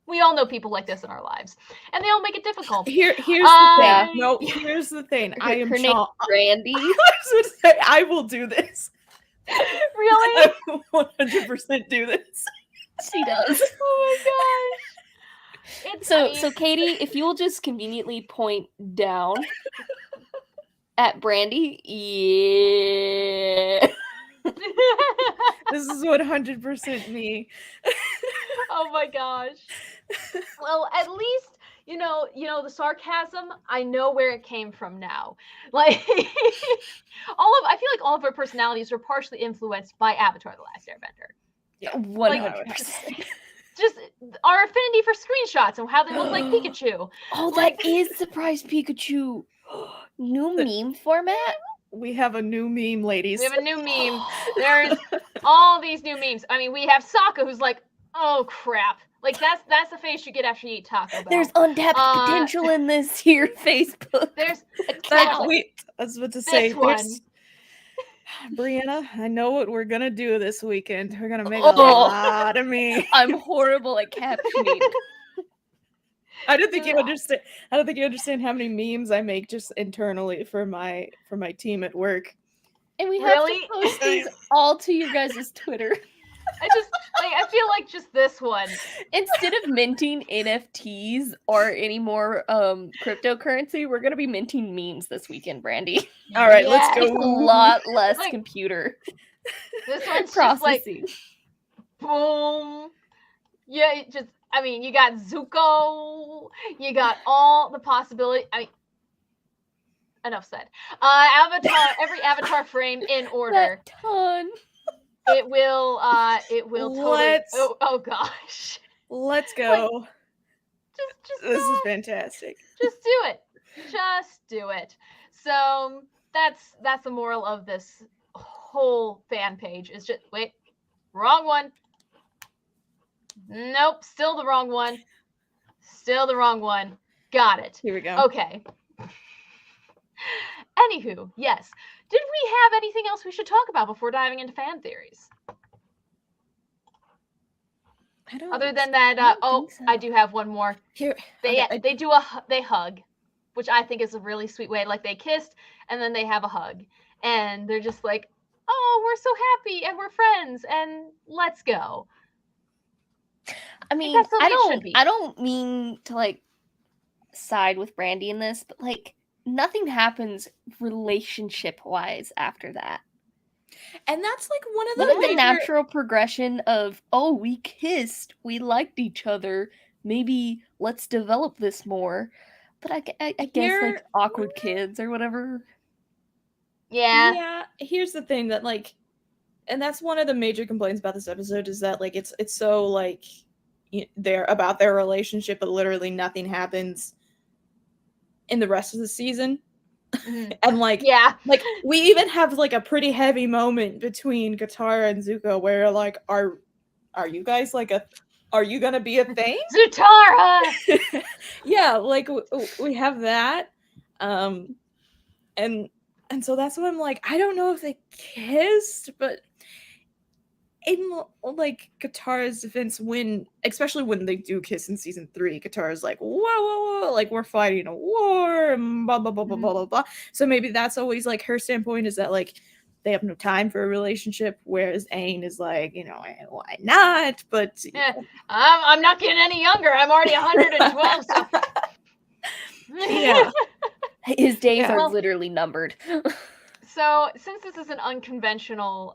We all know people like this in our lives, and they all make it difficult. Here's the thing. No, here's the thing. I am her name Brandy. I will do this. Really? I will 100% do this. She does. Oh my gosh. So Katie, if you will just conveniently point down at Brandy, yeah. This is 100% me. Oh my gosh. Well, at least you know the sarcasm. I know where it came from now. Like I feel like all of our personalities are partially influenced by Avatar: The Last Airbender. Yeah, 100%. Just our affinity for screenshots and how they look like Pikachu. Oh, that is Surprise Pikachu. New meme format? We have a new meme, ladies. We have a new meme. There's all these new memes. I mean, we have Sokka, who's like, Oh crap! Like that's the face you get after you eat Taco Bell. There's untapped potential in this here Facebook. There's I was about to say, this one. Brianna, I know what we're gonna do this weekend. We're gonna make a lot of memes. I'm horrible at captioning. I don't think you understand. I don't think you understand how many memes I make just internally for my team at work. And we have to post these all to your guys' Twitter. I feel like just this one. Instead of minting NFTs or any more cryptocurrency, we're gonna be minting memes this weekend, Brandy. All right, let's go. It's a lot less computer. This one's processing. Just like, boom. Yeah, you got Zuko. You got all the possibility. Enough said. Avatar. Every avatar frame in order. That ton. It will totally. Oh gosh. Let's go. Just this is fantastic. Just do it. Just do it. So that's the moral of this whole fan page. Is just wait, wrong one. Nope, still the wrong one. Still the wrong one. Got it. Here we go. Okay. Anywho, yes. Did we have anything else we should talk about before diving into fan theories? Other than that, so. I do have one more. Here, they hug, which I think is a really sweet way. Like they kissed and then they have a hug, and they're just like, "Oh, we're so happy and we're friends and let's go." I mean, I don't mean to like side with Brandy in this, but like nothing happens relationship-wise after that. And that's like one of the natural progression of, oh, we kissed, we liked each other, maybe let's develop this more. But I guess like awkward kids or whatever. Yeah. Yeah. Here's the thing that like, and that's one of the major complaints about this episode is that like it's so like they're about their relationship, but literally nothing happens in the rest of the season. And like, yeah, like we even have like a pretty heavy moment between Katara and Zuko where like, are you guys like are you gonna be a thing? Zutara! Yeah, like we have that. And so that's why I'm like, I don't know if they kissed, but in like Katara's defense, especially when they do kiss in season 3, Katara's like, whoa, like we're fighting a war and blah blah blah blah blah blah blah. So maybe that's always like her standpoint is that like they have no time for a relationship, whereas Aang is like, why not? But I'm not getting any younger. I'm already 112. So. Yeah, his days are literally numbered. So, since this is an unconventional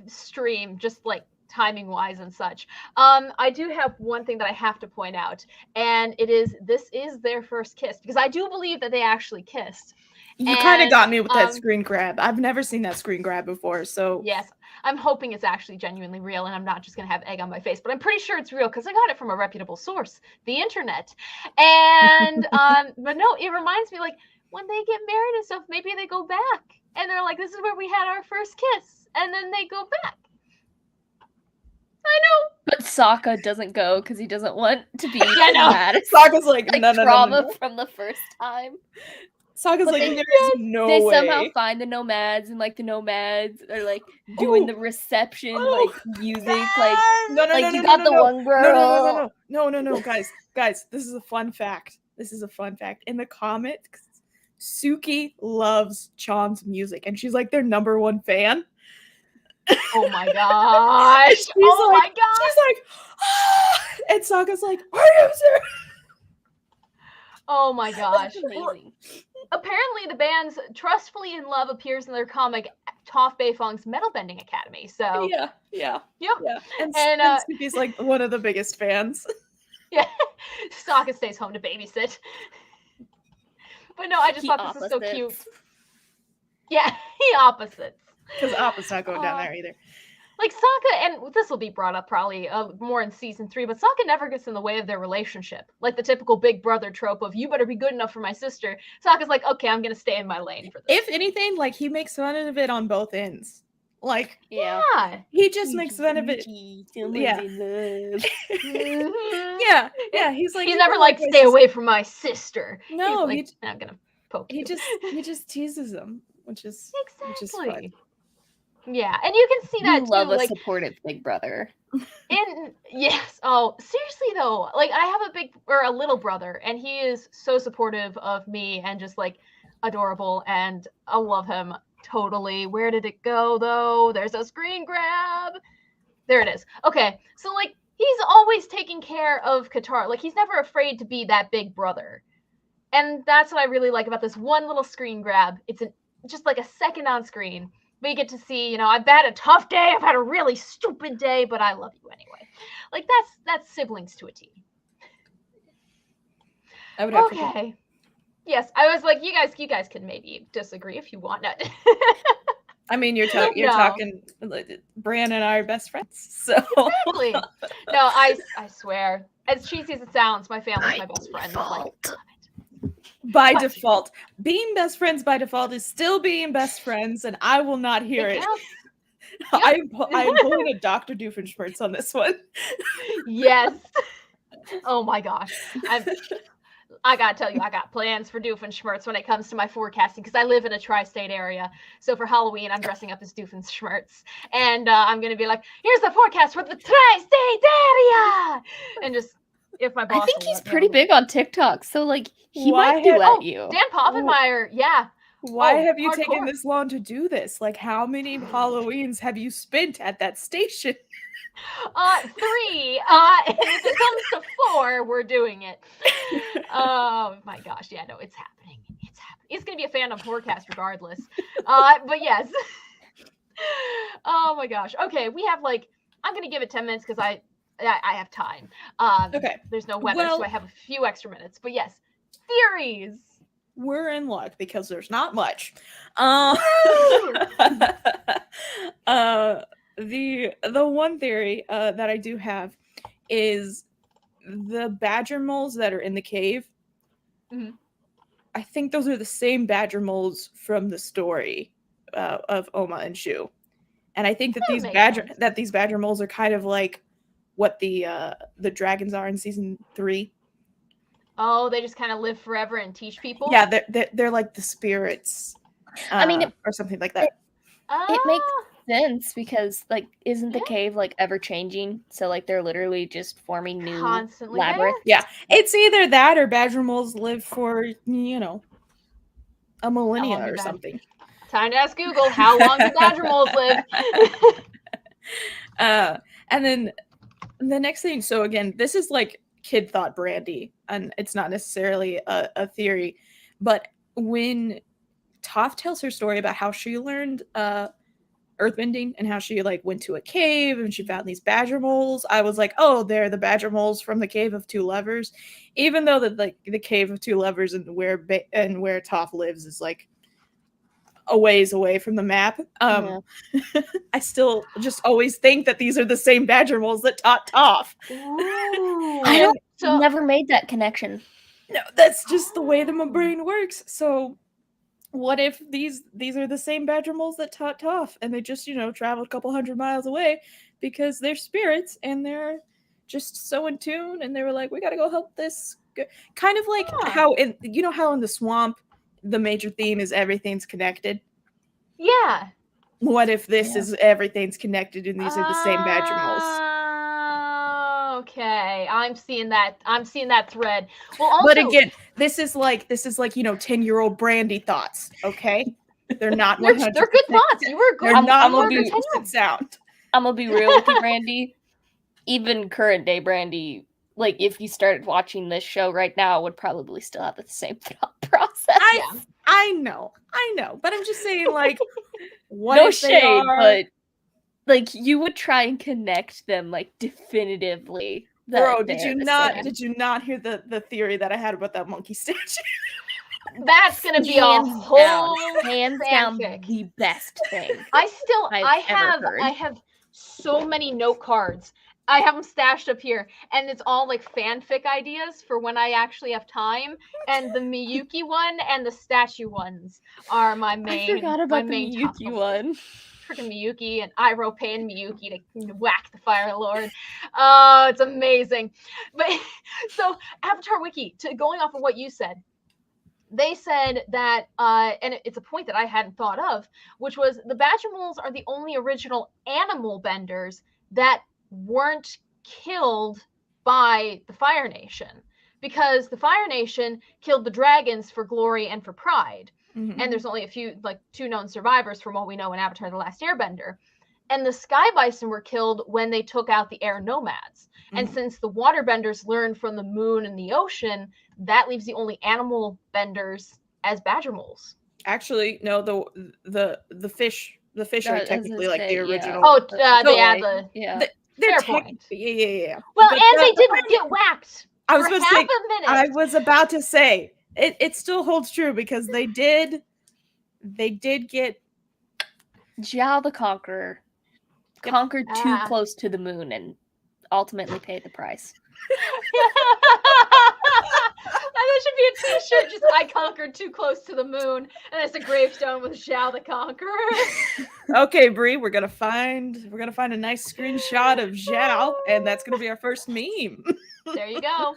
stream, just like timing-wise and such, I do have one thing that I have to point out, and this is their first kiss, because I do believe that they actually kissed. You kind of got me with that screen grab. I've never seen that screen grab before, so... Yes, I'm hoping it's actually genuinely real, and I'm not just going to have egg on my face, but I'm pretty sure it's real, because I got it from a reputable source, the internet. And, but no, it reminds me, like, when they get married and stuff, maybe they go back. And they're like, this is where we had our first kiss. And then they go back. I know. But Sokka doesn't go because he doesn't want to be mad. Sokka's like no, trauma from the first time. Sokka's like, there's no way. They somehow find the nomads, and like the nomads are like doing the reception, like music, like you got the one girl. No, guys, this is a fun fact. In the comics, Suki loves Chan's music, and she's like their #1 fan. Oh my gosh! She's like, ah! And Sokka's like, producer. Oh my gosh! Amazing. Apparently, the band's "Trustfully in Love" appears in their comic Toph Beifong's Metal Bending Academy. So yeah. Yep. And Suki's like one of the biggest fans. Yeah, Sokka stays home to babysit. But no, I just thought this is so cute. Yeah, he opposites. Because Appa's not going down there either. Like Sokka, and this will be brought up probably more in season 3, but Sokka never gets in the way of their relationship. Like the typical big brother trope of, you better be good enough for my sister. Sokka's like, okay, I'm going to stay in my lane for this. If anything, like he makes fun of it on both ends. Like, Yeah. he just makes fun of it. Yeah. Yeah. He's like, he's never like, stay away from my sister. No, he's like, I'm gonna poke you. He just teases him, which is fun. Yeah, and you can see that too. Love a like, supportive big brother. Yes. Oh, seriously though, like I have a little brother, and he is so supportive of me and just like adorable, and I love him totally. Where did it go though? There's a screen grab. There it is. Okay, so like he's always taking care of Qatar. Like he's never afraid to be that big brother, and that's what I really like about this one little screen grab. It's just like a second on screen. But you get to see, I've had a tough day, I've had a really stupid day, but I love you anyway. Like that's siblings to a T. I would have okay. Yes, I was like, you guys can maybe disagree if you want. I mean, you're talking. Bran and I are best friends, so exactly. No, I swear, as cheesy as it sounds, my family's my best friend. Like, by default, being best friends by default is still being best friends, and I will not hear it. I am pulling a Dr. Doofenshmirtz on this one. Yes. Oh my gosh. I gotta tell you, I got plans for Doofenshmirtz when it comes to my forecasting, because I live in a tri-state area. So for Halloween, I'm dressing up as Doofenshmirtz, and I'm gonna be like, "Here's the forecast for the tri-state area," and just if my boss. I think he's pretty big on TikTok, so like he might duet you. Dan Povenmire, yeah. Why have you taken this long to do this? Like, how many Halloweens have you spent at that station? 3. And if it comes to 4, we're doing it. Oh my gosh, yeah, no, it's happening. It's happening. It's gonna be a fandom forecast regardless. But yes. Oh my gosh. Okay, we have I'm gonna give it 10 minutes because I have time. Okay. There's no weather, so I have a few extra minutes. But yes, theories. We're in luck because there's not much. The one theory that I do have is the badger moles that are in the cave. Mm-hmm. I think those are the same badger moles from the story of Oma and Shu, and I think that these badger moles are kind of like what the dragons are in season 3. Oh, they just kind of live forever and teach people? Yeah, they're like the spirits. I mean, or something like that. It makes sense because, like, isn't the cave, like, ever-changing? So, like, they're literally just forming new labyrinths. Yeah, it's either that or badger moles live for, a millennia or something. Time to ask Google, how long do badger moles live? And then the next thing, so again, this is like kid thought brandy, and it's not necessarily a theory, but when Toph tells her story about how she learned earthbending and how she went to a cave and she found these badger moles, I was like, oh, they're the badger moles from the Cave of Two Lovers, even though the Cave of Two Lovers and where Toph lives is a ways away from the map. I still just always think that these are the same badger moles that taught Toph. I never made that connection. No, that's just the way that my brain works. So what if these are the same badger moles that taught Toph, and they just, traveled a couple 100 miles away because they're spirits and they're just so in tune, and they were like, we got to go help this. Kind of like how in the swamp, the major theme is everything's connected. Yeah. What if this is everything's connected and these are the same badger moles? Okay, I'm seeing that thread. Well, also, but again, this is like 10-year-old brandy thoughts. Okay, they're not 100%. They're good thoughts. You were good. They're not 100% sound. I'm gonna be real with you, Brandy. Even current day Brandy, if you started watching this show right now, would probably still have the same thought process. I know, but I'm just saying, what no if shade, but you would try and connect them definitively. Bro, did you not hear the theory that I had about that monkey statue? That's gonna be hands down the best thing. I have so many note cards. I have them stashed up here, and it's all fanfic ideas for when I actually have time. And the Miyuki one and the statue ones are my main. I forgot about the Miyuki one. freaking Miyuki and Iroh paying Miyuki to whack the Fire Lord. Oh, it's amazing. But so Avatar Wiki, going off of what you said, they said that, and it's a point that I hadn't thought of, which was the Badgermoles are the only original animal benders that weren't killed by the Fire Nation, because the Fire Nation killed the dragons for glory and for pride. Mm-hmm. And there's only a few, like 2 known survivors from what we know in Avatar: The Last Airbender. And the Sky Bison were killed when they took out the air nomads. Mm-hmm. And since the waterbenders learned from the moon and the ocean, that leaves the only animal benders as Badgermoles. Actually, no, the fish are technically like the original. Oh, they add they're fair point. Yeah. Well, but and they didn't get whacked for half a minute. I was about to say it still holds true, because they did get Zhao the Conqueror conquered too close to the moon and ultimately paid the price. That should be a t-shirt, just I conquered too close to the moon, and it's a gravestone with Zhao the Conqueror. Okay, Bree, we're gonna find a nice screenshot of Zhao, and that's gonna be our first meme. There you go.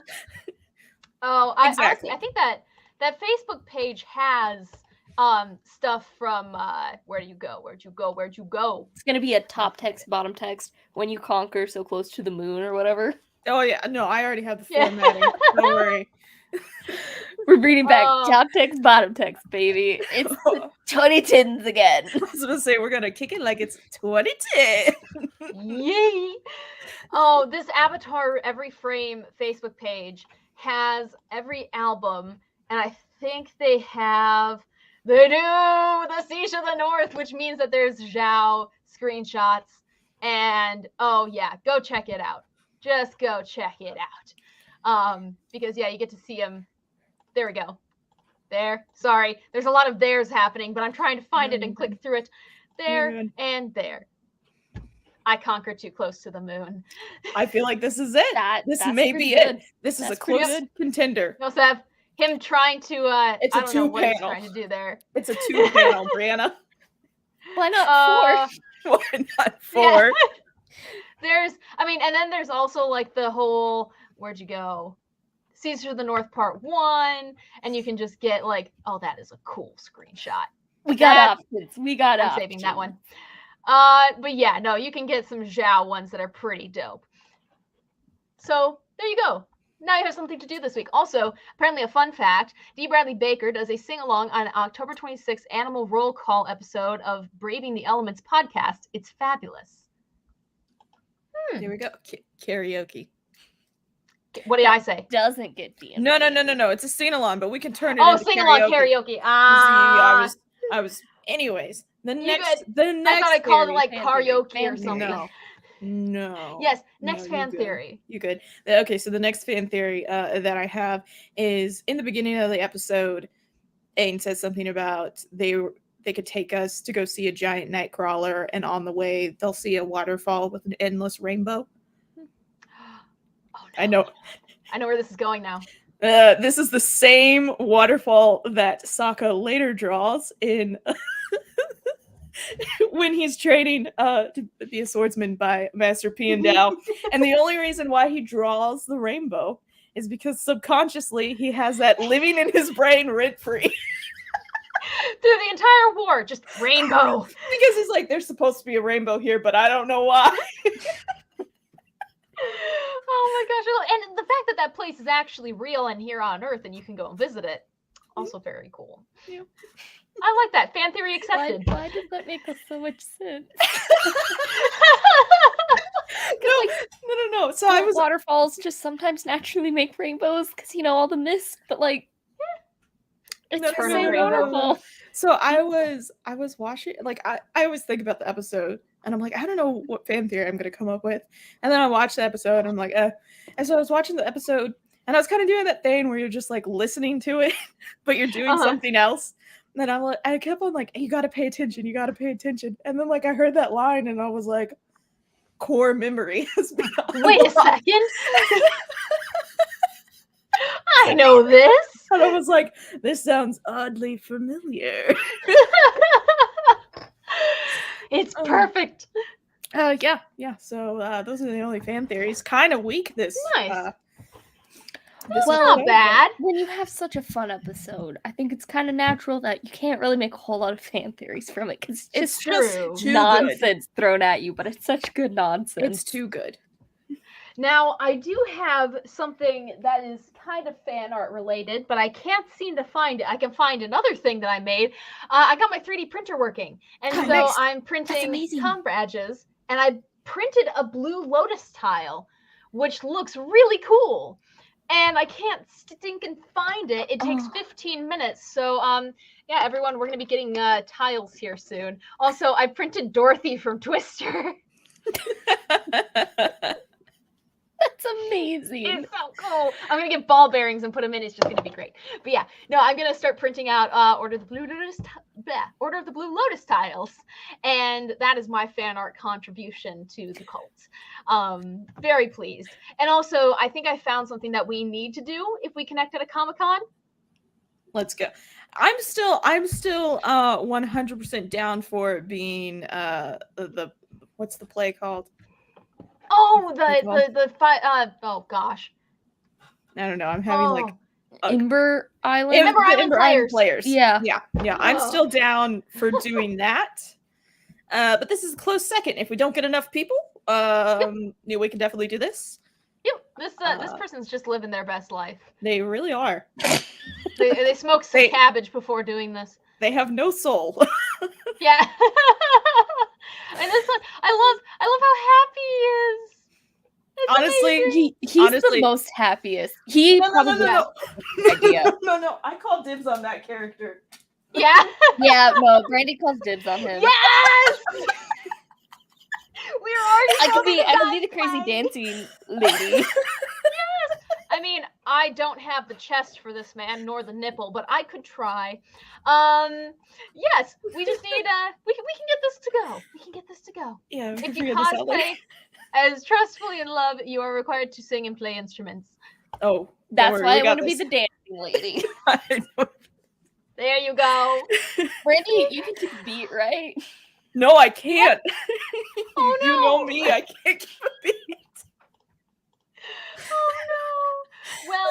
Oh, exactly. I think that Facebook page has stuff from where'd you go? It's gonna be a top text, bottom text, when you conquer so close to the moon or whatever. Oh yeah, no, I already have the formatting. Don't worry. We're reading back top text, bottom text, baby. It's 2010s again. I was gonna say we're gonna kick it like it's 2010. Yay! Oh, this Avatar Every Frame Facebook page has every album, and I think they do the Siege of the North, which means that there's Zhao screenshots, and oh yeah, go check it out. Just go check it out. Because you get to see him. There we go. There. Sorry. There's a lot of theirs happening, but I'm trying to find it and click through it. There and there. I conquered too close to the moon. I feel like this is it. This may be good. It. This is a close contender. Joseph, him trying to it's I a don't know what he's 2-panel. trying to do there. It's a 2-panel, Brianna. Why not 4? Why not 4? Yeah. And then there's also like the whole, where'd you go? Siege of the North Part 1, and you can just get like, oh, that is a cool screenshot. We got options. I'm saving that one. But yeah, no, you can get some Zhao ones that are pretty dope. So there you go. Now you have something to do this week. Also, apparently a fun fact, D. Bradley Baker does a sing-along on October 26th Animal Roll Call episode of Braving the Elements podcast. It's fabulous. Here we go. Karaoke. What did I say? Doesn't get the No. It's a sing-along, but we can turn it into sing-along karaoke. I was. Anyways, the next. I thought I called it like karaoke or something. No. Yes. Next fan theory. You good? Okay. So the next fan theory that I have is in the beginning of the episode, Aang says something about they could take us to go see a giant night crawler, and on the way they'll see a waterfall with an endless rainbow. Oh, no. I know where this is going now. This is the same waterfall that Sokka later draws in when he's training to be a swordsman by Master Piandao. And the only reason why he draws the rainbow is because subconsciously he has that living in his brain rent-free. Through the entire war, just rainbow. Because he's like, there's supposed to be a rainbow here, but I don't know why. Oh my gosh. And the fact that place is actually real and here on Earth and you can go and visit it, also very cool. Yeah. I like that. Fan theory accepted. Why does that make us so much sense? No. So I was waterfalls just sometimes naturally make rainbows because all the mist, but like it's the same waterfall. So I was watching, like I always think about the episode and I'm like, I don't know what fan theory I'm gonna come up with. And then I watched the episode and I'm like, And so I was watching the episode and I was kind of doing that thing where you're just like listening to it, but you're doing something else. And then I kept on like, hey, you gotta pay attention. And then like I heard that line and I was like, core memory has been Wait a second. I know this. And I was like, this sounds oddly familiar. It's perfect. Yeah. So those are the only fan theories. Kind of weak this. Nice. This Well, Not bad. When you have such a fun episode, I think it's kind of natural that you can't really make a whole lot of fan theories from it because it's just too nonsense thrown at you, but it's such good nonsense. It's too good. Now, I do have something that is kind of fan art related, but I can't seem to find it. I can find another thing that I made. I got my 3D printer working, and so nice. I'm printing com badges, and I printed a blue lotus tile, which looks really cool. And I can't stinking find it. It takes 15 minutes. So, yeah, everyone, we're going to be getting tiles here soon. Also, I printed Dorothy from Twister. That's amazing. It's so cool. I'm going to get ball bearings and put them in. It's just going to be great. But yeah, no, I'm going to start printing out Order of the Blue Lotus tiles. And that is my fan art contribution to the cult. Very pleased. And also, I think I found something that we need to do if we connect at a Comic-Con. Let's go. I'm still 100% down for it being the what's the play called? Oh, oh gosh. I don't know. I'm having like Ember Island. Ember Island Players. Yeah. I'm still down for doing that. But this is a close second. If we don't get enough people, we can definitely do this. Yep. This person's just living their best life. They really are. They smoke some cabbage before doing this. They have no soul. Yeah. And this one, I love how happy he is. It's honestly, he's the most happiest. He probably has the idea. No. I call dibs on that character. Yeah. Yeah. No, Brandy calls dibs on him. Yes. We were already. I could be the crazy dancing lady. Yes. I mean, I don't have the chest for this man, nor the nipple, but I could try. Yes, we just need we can get this to go. We can get this to go. Yeah. If you cosplay as Trustfully in Love, you are required to sing and play instruments. Oh, that's why I want to be the dancing lady. There you go. Brandy, you can keep a beat, right? No, I can't. Oh no. You know me, I can't keep a beat. Oh no. Well,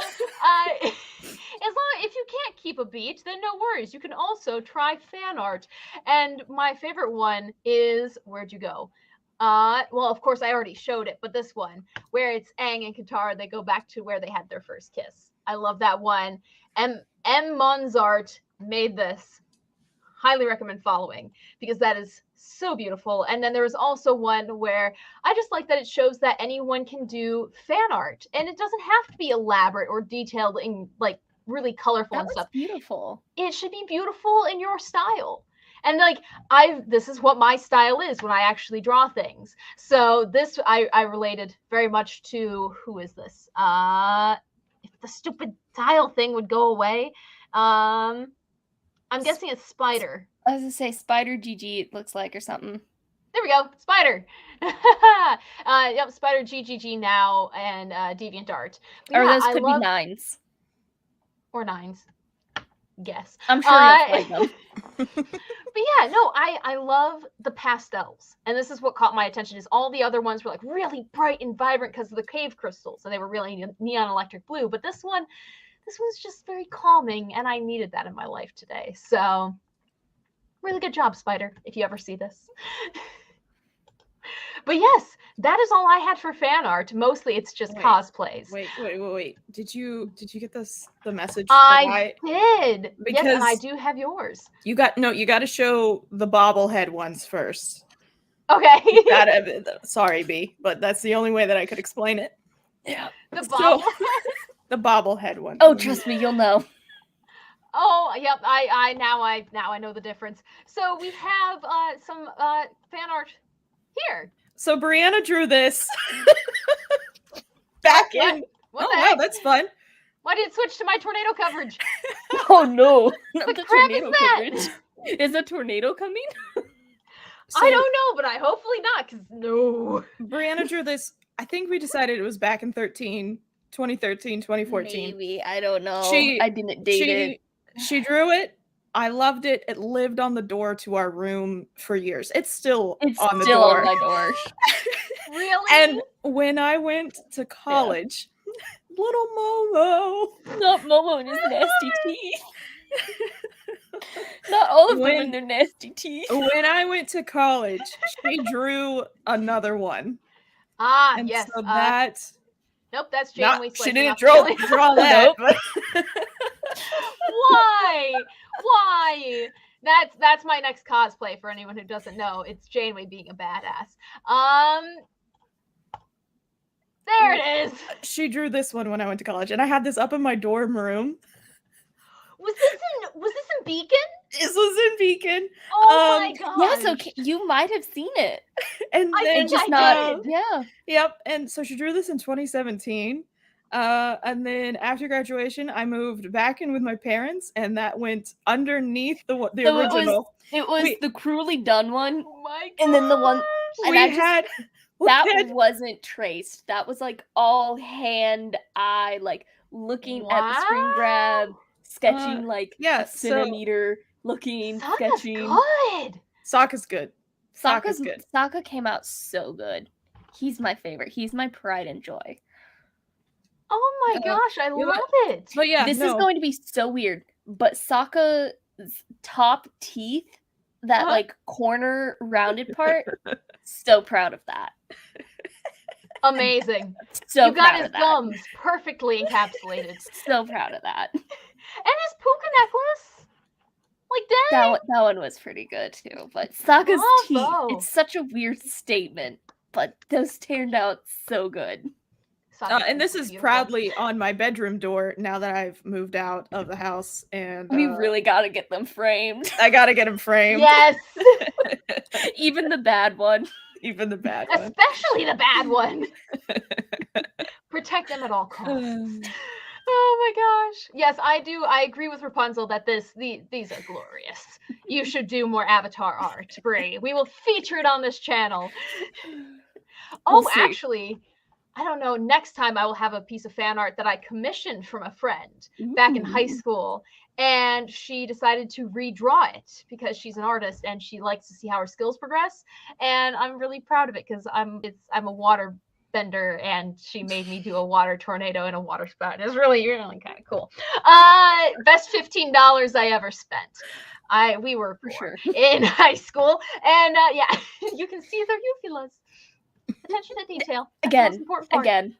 if you can't keep a beat, then no worries. You can also try fan art. And my favorite one is, where'd you go? Well, of course, I already showed it, but this one, where it's Aang and Katara, they go back to where they had their first kiss. I love that one. M. Monzart made this. Highly recommend following, because that is so beautiful. And then there was also one where I just like that it shows that anyone can do fan art, and it doesn't have to be elaborate or detailed and like really colorful and stuff. Beautiful. It should be beautiful in your style. And like this is what my style is when I actually draw things. So this I related very much to, who is this? If the stupid tile thing would go away. I'm guessing it's Spider. I was gonna say Spider GG, it looks like, or something. There we go, Spider. Yep, Spider GGG now and DeviantArt. Or those could be nines. Or nines. Guess. I'm sure you'll find them. But yeah, no, I love the pastels. And this is what caught my attention, is all the other ones were like really bright and vibrant because of the cave crystals. And they were really neon electric blue. But this one's just very calming, and I needed that in my life today. So really good job, Spider, if you ever see this. But yes, that is all I had for fan art. Mostly it's just cosplays. Wait. Did you get the message? I did. Because yes, and I do have yours. You got to show the bobblehead ones first. Okay. Sorry, B, but that's the only way that I could explain it. Yeah. The bobblehead. The bobblehead one. Oh, trust me, you'll know. Oh, yep. I now know the difference. So we have some fan art here. So Brianna drew this back in. What wow, that's fun. Why did it switch to my tornado coverage? Oh no! Not the the crap tornado is that? coverage. Is a tornado coming? I don't know, but I hopefully not, because no. Brianna drew this. I think we decided it was back in 2013, 2014. Maybe, I don't know. I didn't date it. She drew it, I loved it. It lived on the door to our room for years. It's still It's on the still door. on my door. Really? And when I went to college, little Momo. Not Momo and his nasty teeth. Not all of them and their nasty teeth. When I went to college, she drew another one. Ah, And yes. so that... Nope, that's Janeway. She didn't draw that. Why? Why? That's my next cosplay for anyone who doesn't know. It's Janeway being a badass. There it is. She drew this one when I went to college, and I had this up in my dorm room. Was this in Beacon? This was in Beacon. Oh my god. Yeah, so you might have seen it. And I then think I did. Yeah. Yep. And so she drew this in 2017. And then after graduation, I moved back in with my parents, and that went underneath the original. It was the Cruelly Done one. Oh my god. And then the one And that wasn't traced. That was like all hand eye, like looking at the screen grab, sketching like a centimeter, looking, sketching. Good. Sokka's good. Sokka's good. Sokka came out so good. He's my favorite. He's my pride and joy. Oh my gosh, I love it. But yeah, this is going to be so weird. But Sokka's top teeth, that like corner rounded part, so proud of that. Amazing. So you got his gums perfectly encapsulated. So proud of that. And his puka necklace. Like dang. That one was pretty good too. But Sokka's teeth, it's such a weird statement, but those turned out so good. And this is proudly on my bedroom door now that I've moved out of the house. And we really got to get them framed. I got to get them framed. Yes. Even the bad one. Even the bad one. Especially the bad one. Protect them at all costs. Oh my gosh. Yes, I do. I agree with Rapunzel that these are glorious. You should do more Avatar art, Brie. We will feature it on this channel. Oh, actually, I don't know. Next time I will have a piece of fan art that I commissioned from a friend back in high school. And she decided to redraw it because she's an artist and she likes to see how her skills progress. And I'm really proud of it because I'm a water bender and she made me do a water tornado and a water spout. It's really kind of cool. Best $15 I ever spent. We were poor in high school. And yeah, you can see their uvulas. Attention to detail. Again,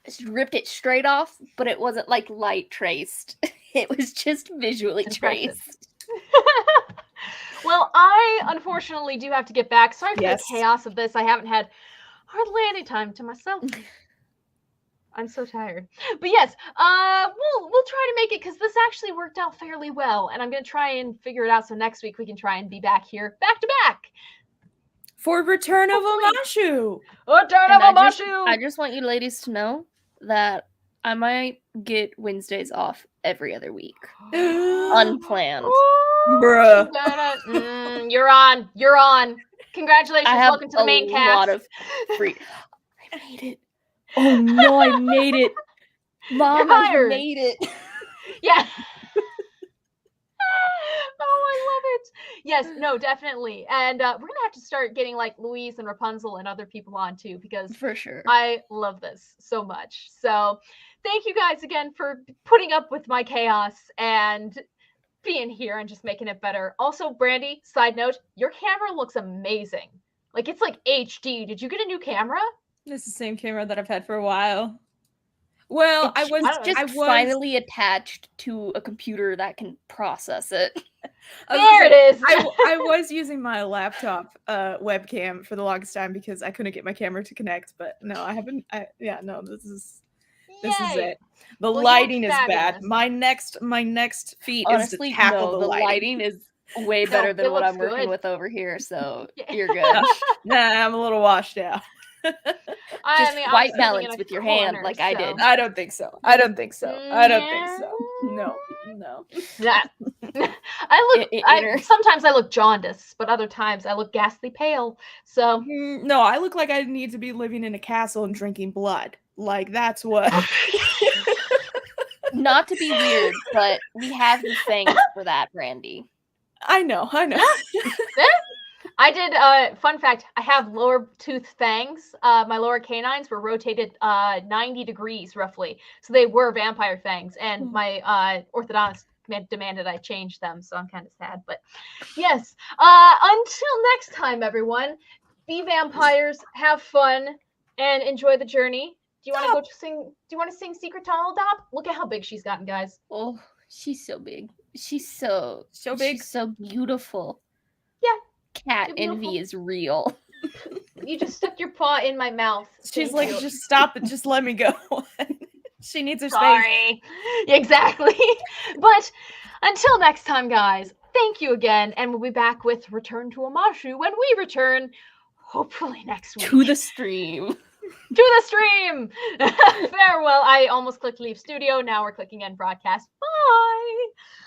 she ripped it straight off, but it wasn't like light traced. It was just visually traced. Well, I unfortunately do have to get back. Sorry for the chaos of this. I haven't had hardly any time to myself. I'm so tired. But yes, we'll try to make it because this actually worked out fairly well, and I'm gonna try and figure it out so next week we can try and be back here back to back. For Return of Omashu. Return of Omashu. I just want you ladies to know that I might get Wednesdays off every other week. Unplanned. Bruh. You're on. Congratulations. Welcome to the main cast. Lot of free. I made it. Oh no, I made it. Mom, I made it. Yeah. Oh, I love it. Yes, no, definitely. And we're gonna have to start getting like Louise and Rapunzel and other people on too, because for sure I love this so much. So thank you guys again for putting up with my chaos and being here and just making it better. Also, Brandy, side note, your camera looks amazing. Like it's like HD. Did you get a new camera? It's the same camera that I've had for a while. Well, I was finally attached to a computer that can process it. There it is. I was using my laptop webcam for the longest time because I couldn't get my camera to connect. But no, I haven't. This is it. The lighting is bad. My next feat is to tackle the lighting. The lighting is way better than what I'm working with over here. So you're good. Nah, I'm a little washed out. Just white balance with your hand like I did. I don't think so. No. Sometimes I look jaundiced, but other times I look ghastly pale. So no, I look like I need to be living in a castle and drinking blood. Like that's what. Not to be weird, but we have the things for that, Brandy. I know. I did, fun fact, I have lower tooth fangs. My lower canines were rotated 90 degrees roughly. So they were vampire fangs. And my orthodontist demanded I change them. So I'm kind of sad. But yes, until next time, everyone, be vampires, have fun, and enjoy the journey. Do you want to go sing? Do you want to sing Secret Tunnel, Dop? Look at how big she's gotten, guys. Oh, she's so big. She's so big. She's so beautiful. Yeah. Cat envy is real. You just stuck your paw in my mouth. She's like, just stop it. Just let me go. She needs her space. Sorry. Exactly. But until next time, guys, thank you again. And we'll be back with Return to Amashu when we return, hopefully next week. To the stream. To the stream. Farewell. I almost clicked leave studio. Now we're clicking end broadcast. Bye.